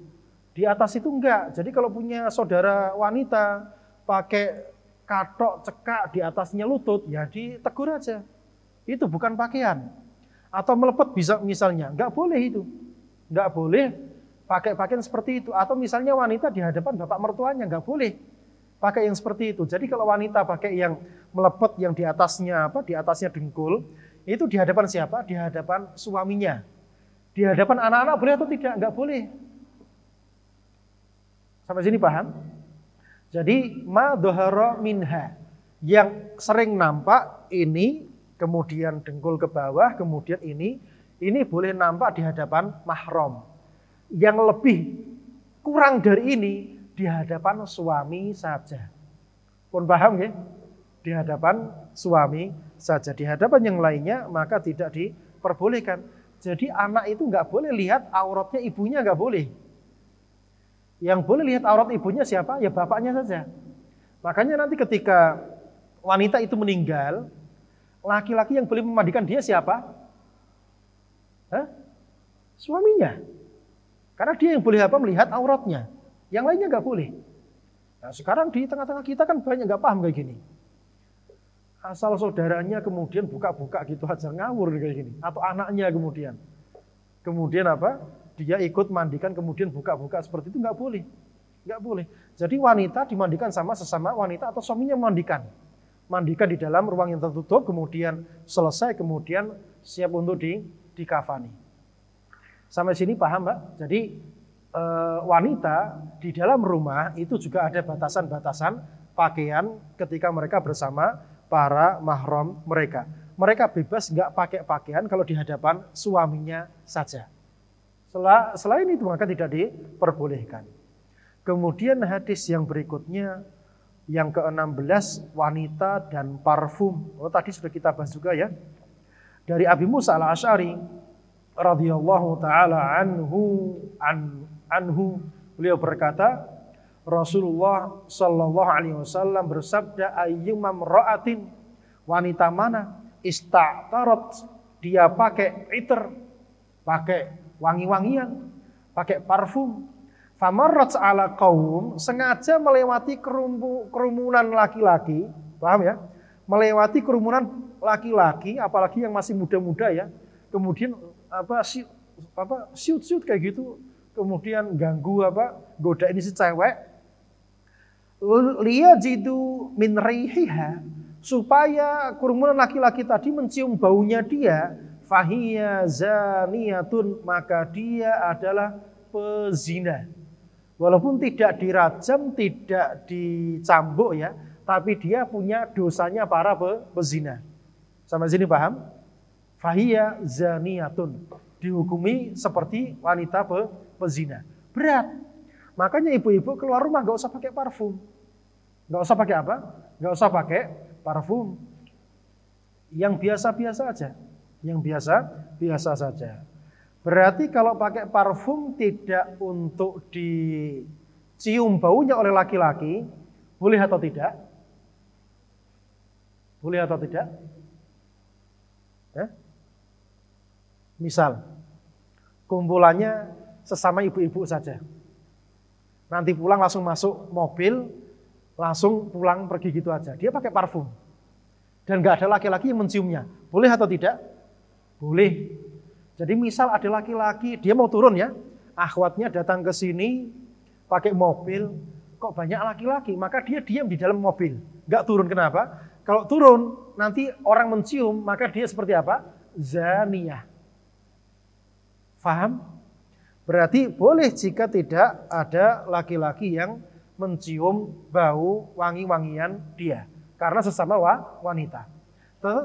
Di atas itu enggak. Jadi kalau punya saudara wanita pakai katok cekak di atasnya lutut, ya ditegur aja. Itu bukan pakaian. Atau melepet bisa misalnya, enggak boleh itu. Enggak boleh pakai pakaian seperti itu. Atau misalnya wanita di hadapan bapak mertuanya, enggak boleh pakai yang seperti itu. Jadi kalau wanita pakai yang melepet, yang di atasnya di atasnya dengkul, itu di hadapan siapa? Di hadapan suaminya. Di hadapan anak-anak boleh atau tidak? Enggak boleh. Sampai sini paham? Jadi ma dhahara minha, yang sering nampak ini, kemudian dengkul ke bawah, kemudian ini boleh nampak di hadapan mahram. Yang lebih kurang dari ini di hadapan suami saja. Pun paham ya? Di hadapan suami saja. Di hadapan yang lainnya maka tidak diperbolehkan. Jadi anak itu nggak boleh lihat auratnya ibunya, nggak boleh. Yang boleh lihat aurat ibunya siapa? Ya bapaknya saja. Makanya nanti ketika wanita itu meninggal, laki-laki yang boleh memandikan dia siapa? Suaminya. Karena dia yang boleh melihat auratnya. Yang lainnya nggak boleh. Nah sekarang di tengah-tengah kita kan banyak nggak paham kayak gini. Asal saudaranya kemudian buka-buka gitu aja, ngawur kayak gini. Atau anaknya kemudian dia ikut mandikan kemudian buka-buka seperti itu, nggak boleh. Nggak boleh. Jadi wanita dimandikan sama sesama wanita atau suaminya memandikan. Mandikan di dalam ruang yang tertutup, kemudian selesai, kemudian siap untuk dikafani. Sampai sini paham, Mbak? Jadi wanita di dalam rumah itu juga ada batasan-batasan pakaian ketika mereka bersama para mahram mereka. Mereka bebas nggak pakai pakaian kalau di hadapan suaminya saja. Selain itu maka tidak diperbolehkan. Kemudian hadis yang berikutnya yang ke-16 wanita dan parfum. Oh tadi sudah kita bahas juga ya. Dari Abi Musa al-Asy'ari radhiyallahu taala anhu beliau berkata Rasulullah sallallahu alaihi wasallam bersabda ayyumam ra'atin wanita mana ista'tarat dia pakai itar, pakai wangi-wangian, pakai parfum famarrat ala qaum sengaja melewati kerumunan laki-laki, paham ya? Melewati kerumunan laki-laki apalagi yang masih muda-muda ya. Kemudian siut-siut kayak gitu, kemudian ganggu godain si cewek. Liyajidu min rihiha supaya kerumunan laki-laki tadi mencium baunya dia, fahiya zaniyatun maka dia adalah pezina. Walaupun tidak dirajam, tidak dicambuk ya, tapi dia punya dosanya para pezina. Sampai sini paham? Fahiya zaniyatun dihukumi seperti wanita pezina. Berat. Makanya ibu-ibu keluar rumah gak usah pakai parfum. Gak usah pakai apa? Gak usah pakai parfum. Yang biasa-biasa aja. Yang biasa saja. Berarti kalau pakai parfum tidak untuk dicium baunya oleh laki-laki, boleh atau tidak? Boleh atau tidak? Misal, kumpulannya sesama ibu-ibu saja. Nanti pulang langsung masuk mobil, langsung pulang pergi gitu aja. Dia pakai parfum. Dan gak ada laki-laki yang menciumnya. Boleh atau tidak? Boleh. Jadi misal ada laki-laki, dia mau turun ya. Akhwatnya datang ke sini, pakai mobil. Kok banyak laki-laki? Maka dia diam di dalam mobil. Gak turun, kenapa? Kalau turun, nanti orang mencium, maka dia seperti apa? Zaniyah. Faham? Berarti boleh jika tidak ada laki-laki yang mencium bau wangi-wangian dia. Karena sesama wanita.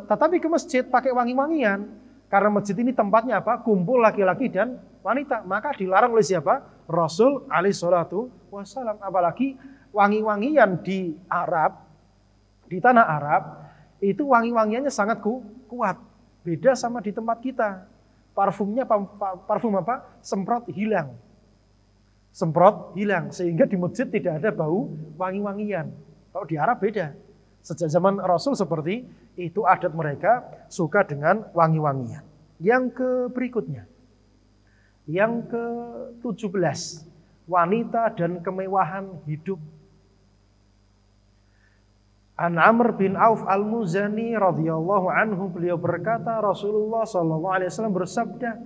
Tetapi ke masjid pakai wangi-wangian. Karena masjid ini tempatnya apa? Kumpul laki-laki dan wanita. Maka dilarang oleh siapa? Rasul alaihi salatu wassalam. Apalagi wangi-wangian di Arab, di tanah Arab, itu wangi-wangiannya sangat kuat. Beda sama di tempat kita. Parfumnya parfum apa? Semprot hilang. Semprot hilang. Sehingga di masjid tidak ada bau wangi-wangian. Kalau di Arab beda. Sejak zaman Rasul seperti itu adat mereka suka dengan wangi-wangian. Yang berikutnya. Yang ke-17. Wanita dan kemewahan hidup. An Amr bin Auf al-Muzani radhiyallahu anhu beliau berkata Rasulullah sallallahu alaihi wasallam bersabda,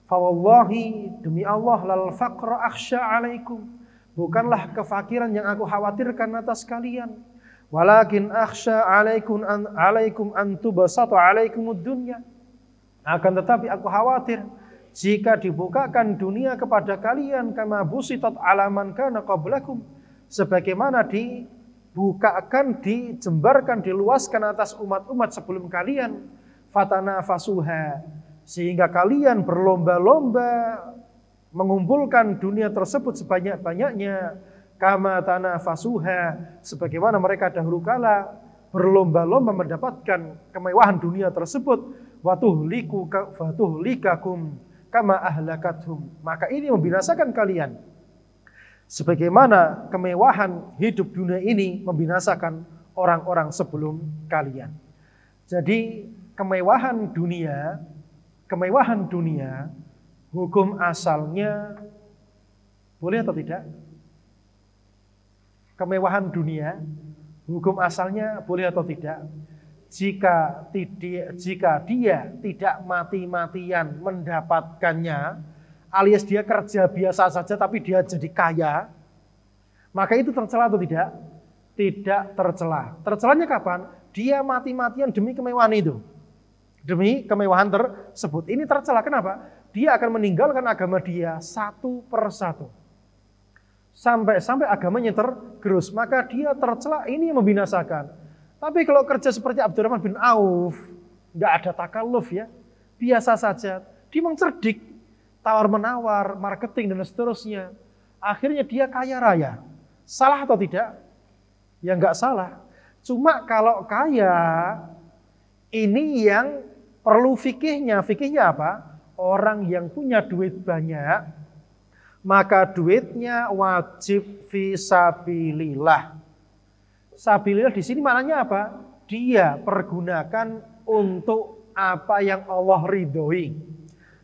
"Fa wallahi demi Allah lal faqra akhsha alaikum." Bukanlah kefakiran yang aku khawatirkan atas kalian, walakin akhsha alaikum an tubasata alaikumud dunya. Akan tetapi aku khawatir jika dibukakan dunia kepada kalian kama busitat ala man kana qablakum, sebagaimana dibukakan, dijembarkan, diluaskan atas umat-umat sebelum kalian, fatanafasuha, sehingga kalian berlomba-lomba mengumpulkan dunia tersebut sebanyak-banyaknya, kama tanafasuha, sebagaimana mereka dahulu kala berlomba-lomba mendapatkan kemewahan dunia tersebut, watuhlikakum kama ahlakathum, maka ini membinasakan kalian sebagaimana kemewahan hidup dunia ini membinasakan orang-orang sebelum kalian. Jadi kemewahan dunia, hukum asalnya boleh atau tidak? Kemewahan dunia, hukum asalnya boleh atau tidak? Jika dia tidak mati-matian mendapatkannya, alias dia kerja biasa saja tapi dia jadi kaya, Maka itu tercela atau tidak? Tidak tercela. Tercelanya kapan? Dia mati-matian demi kemewahan itu. Demi kemewahan tersebut. Ini tercela. Kenapa? Dia akan meninggalkan agama dia satu persatu. Sampai agamanya tergerus. Maka dia tercela, ini yang membinasakan. Tapi kalau kerja seperti Abdurrahman bin Auf, nggak ada takalluf ya. Biasa saja. Dia memang cerdik. Tawar-menawar, marketing dan seterusnya. Akhirnya dia kaya raya. Salah atau tidak? Ya nggak salah. Cuma kalau kaya, ini yang perlu fikihnya. Fikihnya apa? Orang yang punya duit banyak, maka duitnya wajib fisabilillah. Sabilillah di sini maknanya apa? Dia pergunakan untuk apa yang Allah ridhoi.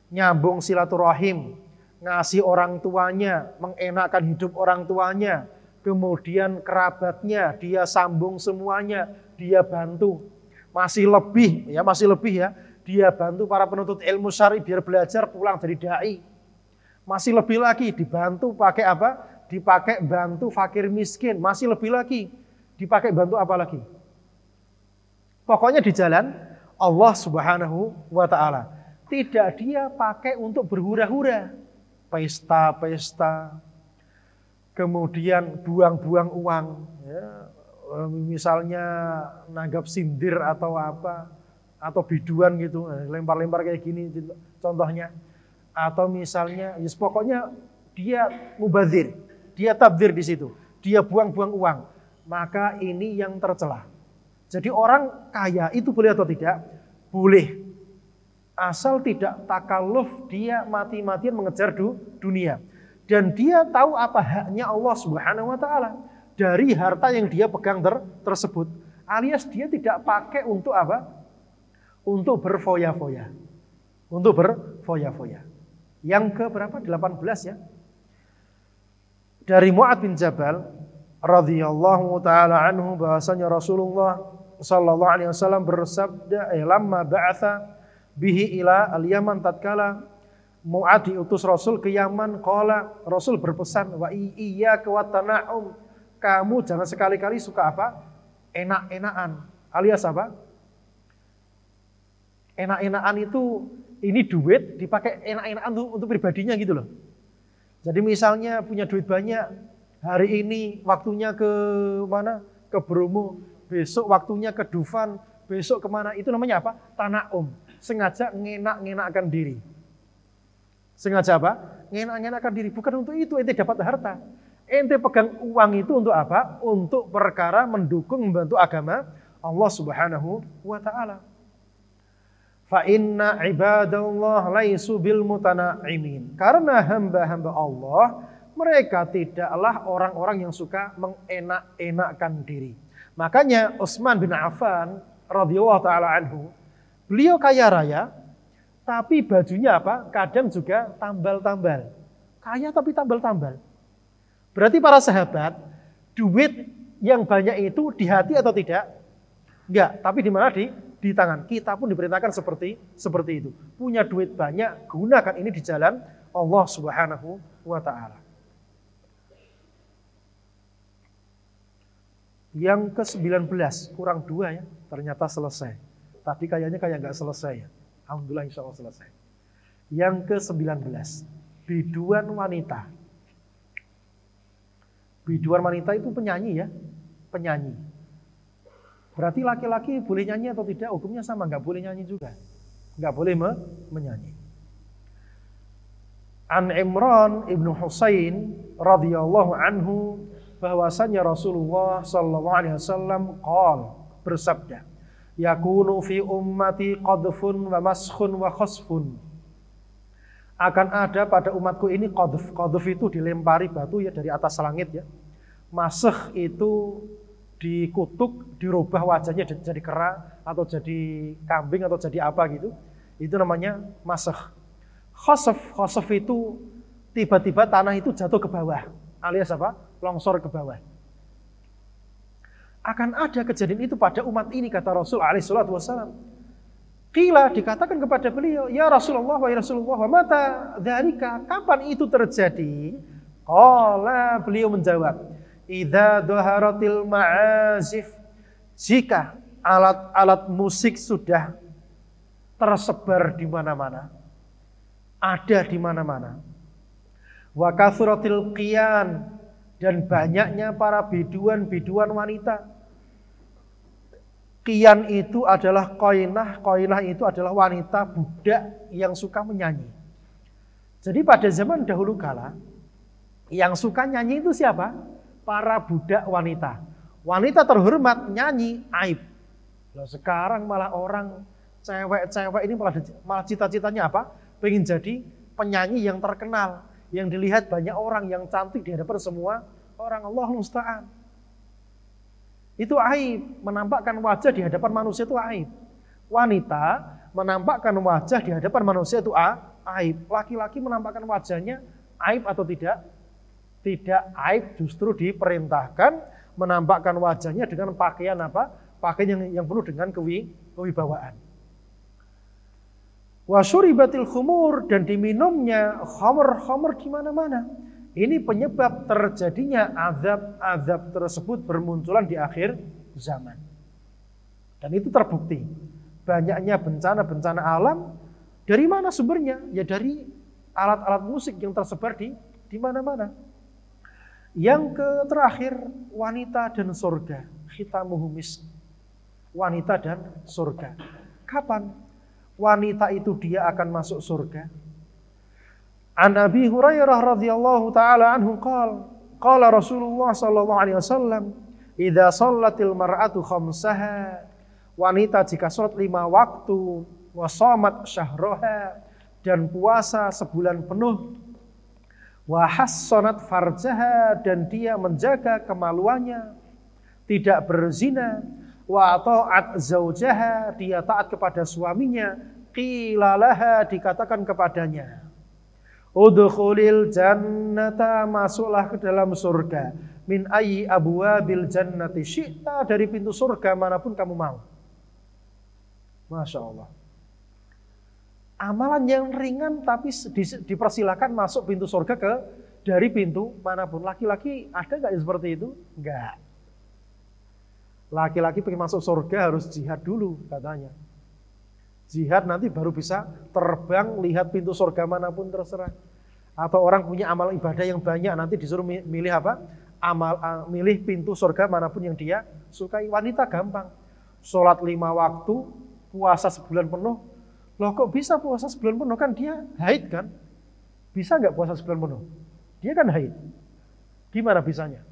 Nyambung silaturahim, ngasih orang tuanya, mengenakkan hidup orang tuanya, kemudian kerabatnya, dia sambung semuanya, dia bantu. Masih lebih ya, dia bantu para penuntut ilmu syar'i biar belajar pulang jadi dai. Masih lebih lagi dibantu pakai apa? Dipakai bantu fakir miskin. Masih lebih lagi dipakai bantu apa lagi? Pokoknya di jalan Allah Subhanahu wa taala. Tidak dia pakai untuk berhura-hura, pesta-pesta, kemudian buang-buang uang, ya. Misalnya nanggap sindir atau apa, atau biduan gitu, lempar-lempar kayak gini contohnya. Atau misalnya, pokoknya dia mubadzir, dia tabdzir di situ, dia buang-buang uang. Maka ini yang tercela. Jadi orang kaya itu boleh atau tidak? Boleh. Asal tidak takalluf, dia mati-matian mengejar dunia. Dan dia tahu apa haknya Allah Subhanahu wa taala dari harta yang dia pegang tersebut. Alias dia tidak pakai untuk apa? Untuk berfoya-foya. Untuk berfoya-foya. Yang ke berapa? 18 ya. Dari Mu'adz bin Jabal radhiyallahu taala anhu bahwasanya Rasulullah sallallahu alaihi wasallam bersabda, "Lamma ba'atha bihi ila al-Yaman tatkala Mu'adz diutus Rasul ke Yaman, qala Rasul berpesan, wa iyyaka wa tana'um, kamu jangan sekali-kali suka apa? Enak-enakan. Alias apa? Enak-enakan itu ini duit dipakai enak-enakan untuk pribadinya gitu loh. Jadi misalnya punya duit banyak, hari ini waktunya ke mana? Ke Bromo, besok waktunya ke Dufan, besok kemana? Itu namanya apa? Tana'um. Sengaja ngenak-ngenakkan diri. Sengaja apa? Ngenak-ngenakkan diri. Bukan untuk itu ente dapat harta. Ente pegang uang itu untuk apa? Untuk perkara mendukung, membantu agama Allah Subhanahu wa ta'ala. Fa inna ibadallah laisu bil mutana'imin. Karena hamba-hamba Allah, mereka tidaklah orang-orang yang suka mengenak-enakkan diri. Makanya Utsman bin Affan radhiyallahu ta'ala anhu, beliau kaya raya, tapi bajunya apa? Kadang juga tambal-tambal. Kaya tapi tambal-tambal. Berarti para sahabat, duit yang banyak itu di hati atau tidak? Enggak, tapi di mana? Di tangan. Kita pun diperintahkan seperti itu. Punya duit banyak, gunakan ini di jalan Allah Subhanahu wa ta'ala. Yang ke-19, kurang 2 ya. Ternyata selesai. Tadi kayaknya kayak nggak selesai ya. Alhamdulillah insya Allah selesai. Yang ke-19, biduan wanita. Biduan wanita itu penyanyi ya. Penyanyi. Berarti laki-laki boleh nyanyi atau tidak? Hukumnya sama, nggak boleh nyanyi juga. Nggak boleh menyanyi. An Imran ibnu Husain radhiyallahu anhu bahwasanya Rasulullah sallallahu alaihi wasallam bersabda, yakunu fi ummati qadfun wa maskhun wa khasfun. Akan ada pada umatku ini qadf. Qadf itu dilempari batu ya dari atas langit ya. Masakh itu dikutuk, dirubah wajahnya jadi kera atau jadi kambing atau jadi apa gitu. Itu namanya masakh. Khasf itu tiba-tiba tanah itu jatuh ke bawah. Alias apa? Longsor ke bawah. Akan ada kejadian itu pada umat ini, kata Rasul alaihi salatu wassalam. Qila, dikatakan kepada beliau, ya Rasulullah wa ya Rasulullah, wa mata dzalika, kapan itu terjadi? Qala, beliau menjawab, idza dhaharatil ma'azif, jika alat-alat musik sudah tersebar di mana-mana, ada di mana-mana. Wa kathratil qiyan, dan banyaknya para biduan-biduan wanita. Qiyan itu adalah qainah, qainah itu adalah wanita budak yang suka menyanyi. Jadi pada zaman dahulu kala, yang suka nyanyi itu siapa? Para budak wanita. Wanita terhormat nyanyi, aib. Loh, sekarang malah orang cewek-cewek ini malah cita-citanya apa? Pengen jadi penyanyi yang terkenal, yang dilihat banyak orang, yang cantik di hadapan semua orang. Allahul musta'an. Itu aib, menampakkan wajah di hadapan manusia itu aib. Wanita menampakkan wajah di hadapan manusia itu aib. Laki-laki menampakkan wajahnya aib atau tidak? Tidak aib, justru diperintahkan menampakkan wajahnya dengan pakaian apa? Pakaian yang penuh dengan kewibawaan. Wa syuribatil khumur, dan diminumnya khamr di mana-mana. Ini penyebab terjadinya azab tersebut bermunculan di akhir zaman. Dan itu terbukti. Banyaknya bencana-bencana alam, dari mana sumbernya? Ya dari alat-alat musik yang tersebar di mana-mana. Yang terakhir, wanita dan surga. Khitamuhu misk. Wanita dan surga. Kapan wanita itu dia akan masuk surga? An Abi Hurairah radhiyallahu taala anhu qala Rasulullah sallallahu alaihi wasallam, idza shallatil mar'atu khamsaha, wanita jika salat 5 waktu, wa shamat syahraha, dan puasa sebulan penuh, wa hassanat farjaha, dan dia menjaga kemaluannya, tidak berzina, wa ta'at zaujaha, dia taat kepada suaminya, qila laha, dikatakan kepadanya, udkhulil jannata, masuklah ke dalam surga, min ayyi abwabil jannati syi'ta, dari pintu surga manapun kamu mau. Masya Allah. Amalan yang ringan tapi dipersilakan masuk pintu surga dari pintu manapun. Laki-laki ada nggak yang seperti itu? Enggak. Laki-laki pengen masuk surga harus jihad dulu katanya. Jihad nanti baru bisa terbang lihat pintu surga manapun terserah. Atau orang punya amal ibadah yang banyak, nanti disuruh milih apa? Milih pintu surga manapun yang dia sukai. Wanita gampang. Sholat 5 waktu, puasa sebulan penuh. Loh kok bisa puasa sebulan penuh? Kan dia haid kan? Bisa nggak puasa sebulan penuh? Dia kan haid. Gimana bisanya?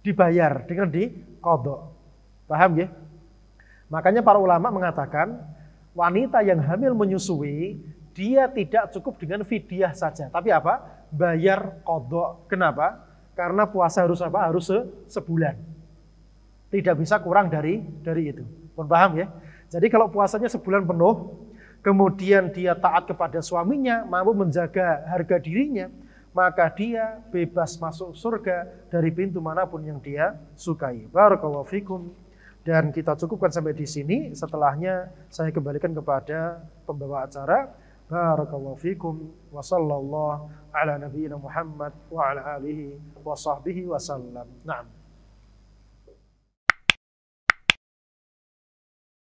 Dibayar dengan diqadha. Paham ya? Makanya para ulama mengatakan wanita yang hamil menyusui, dia tidak cukup dengan fidyah saja. Tapi apa? Bayar qadha. Kenapa? Karena puasa harus apa? Harus sebulan. Tidak bisa kurang dari itu. Pun paham ya? Jadi kalau puasanya sebulan penuh, kemudian dia taat kepada suaminya, mampu menjaga harga dirinya, maka dia bebas masuk surga dari pintu manapun yang dia sukai. Barakallahu fikum. Dan kita cukupkan sampai di sini. Setelahnya saya kembalikan kepada pembawa acara. Barakallahu fikum. Wa sallallahu ala nabiyyina Muhammad wa ala alihi wa sahbihi wa sallam. Naam.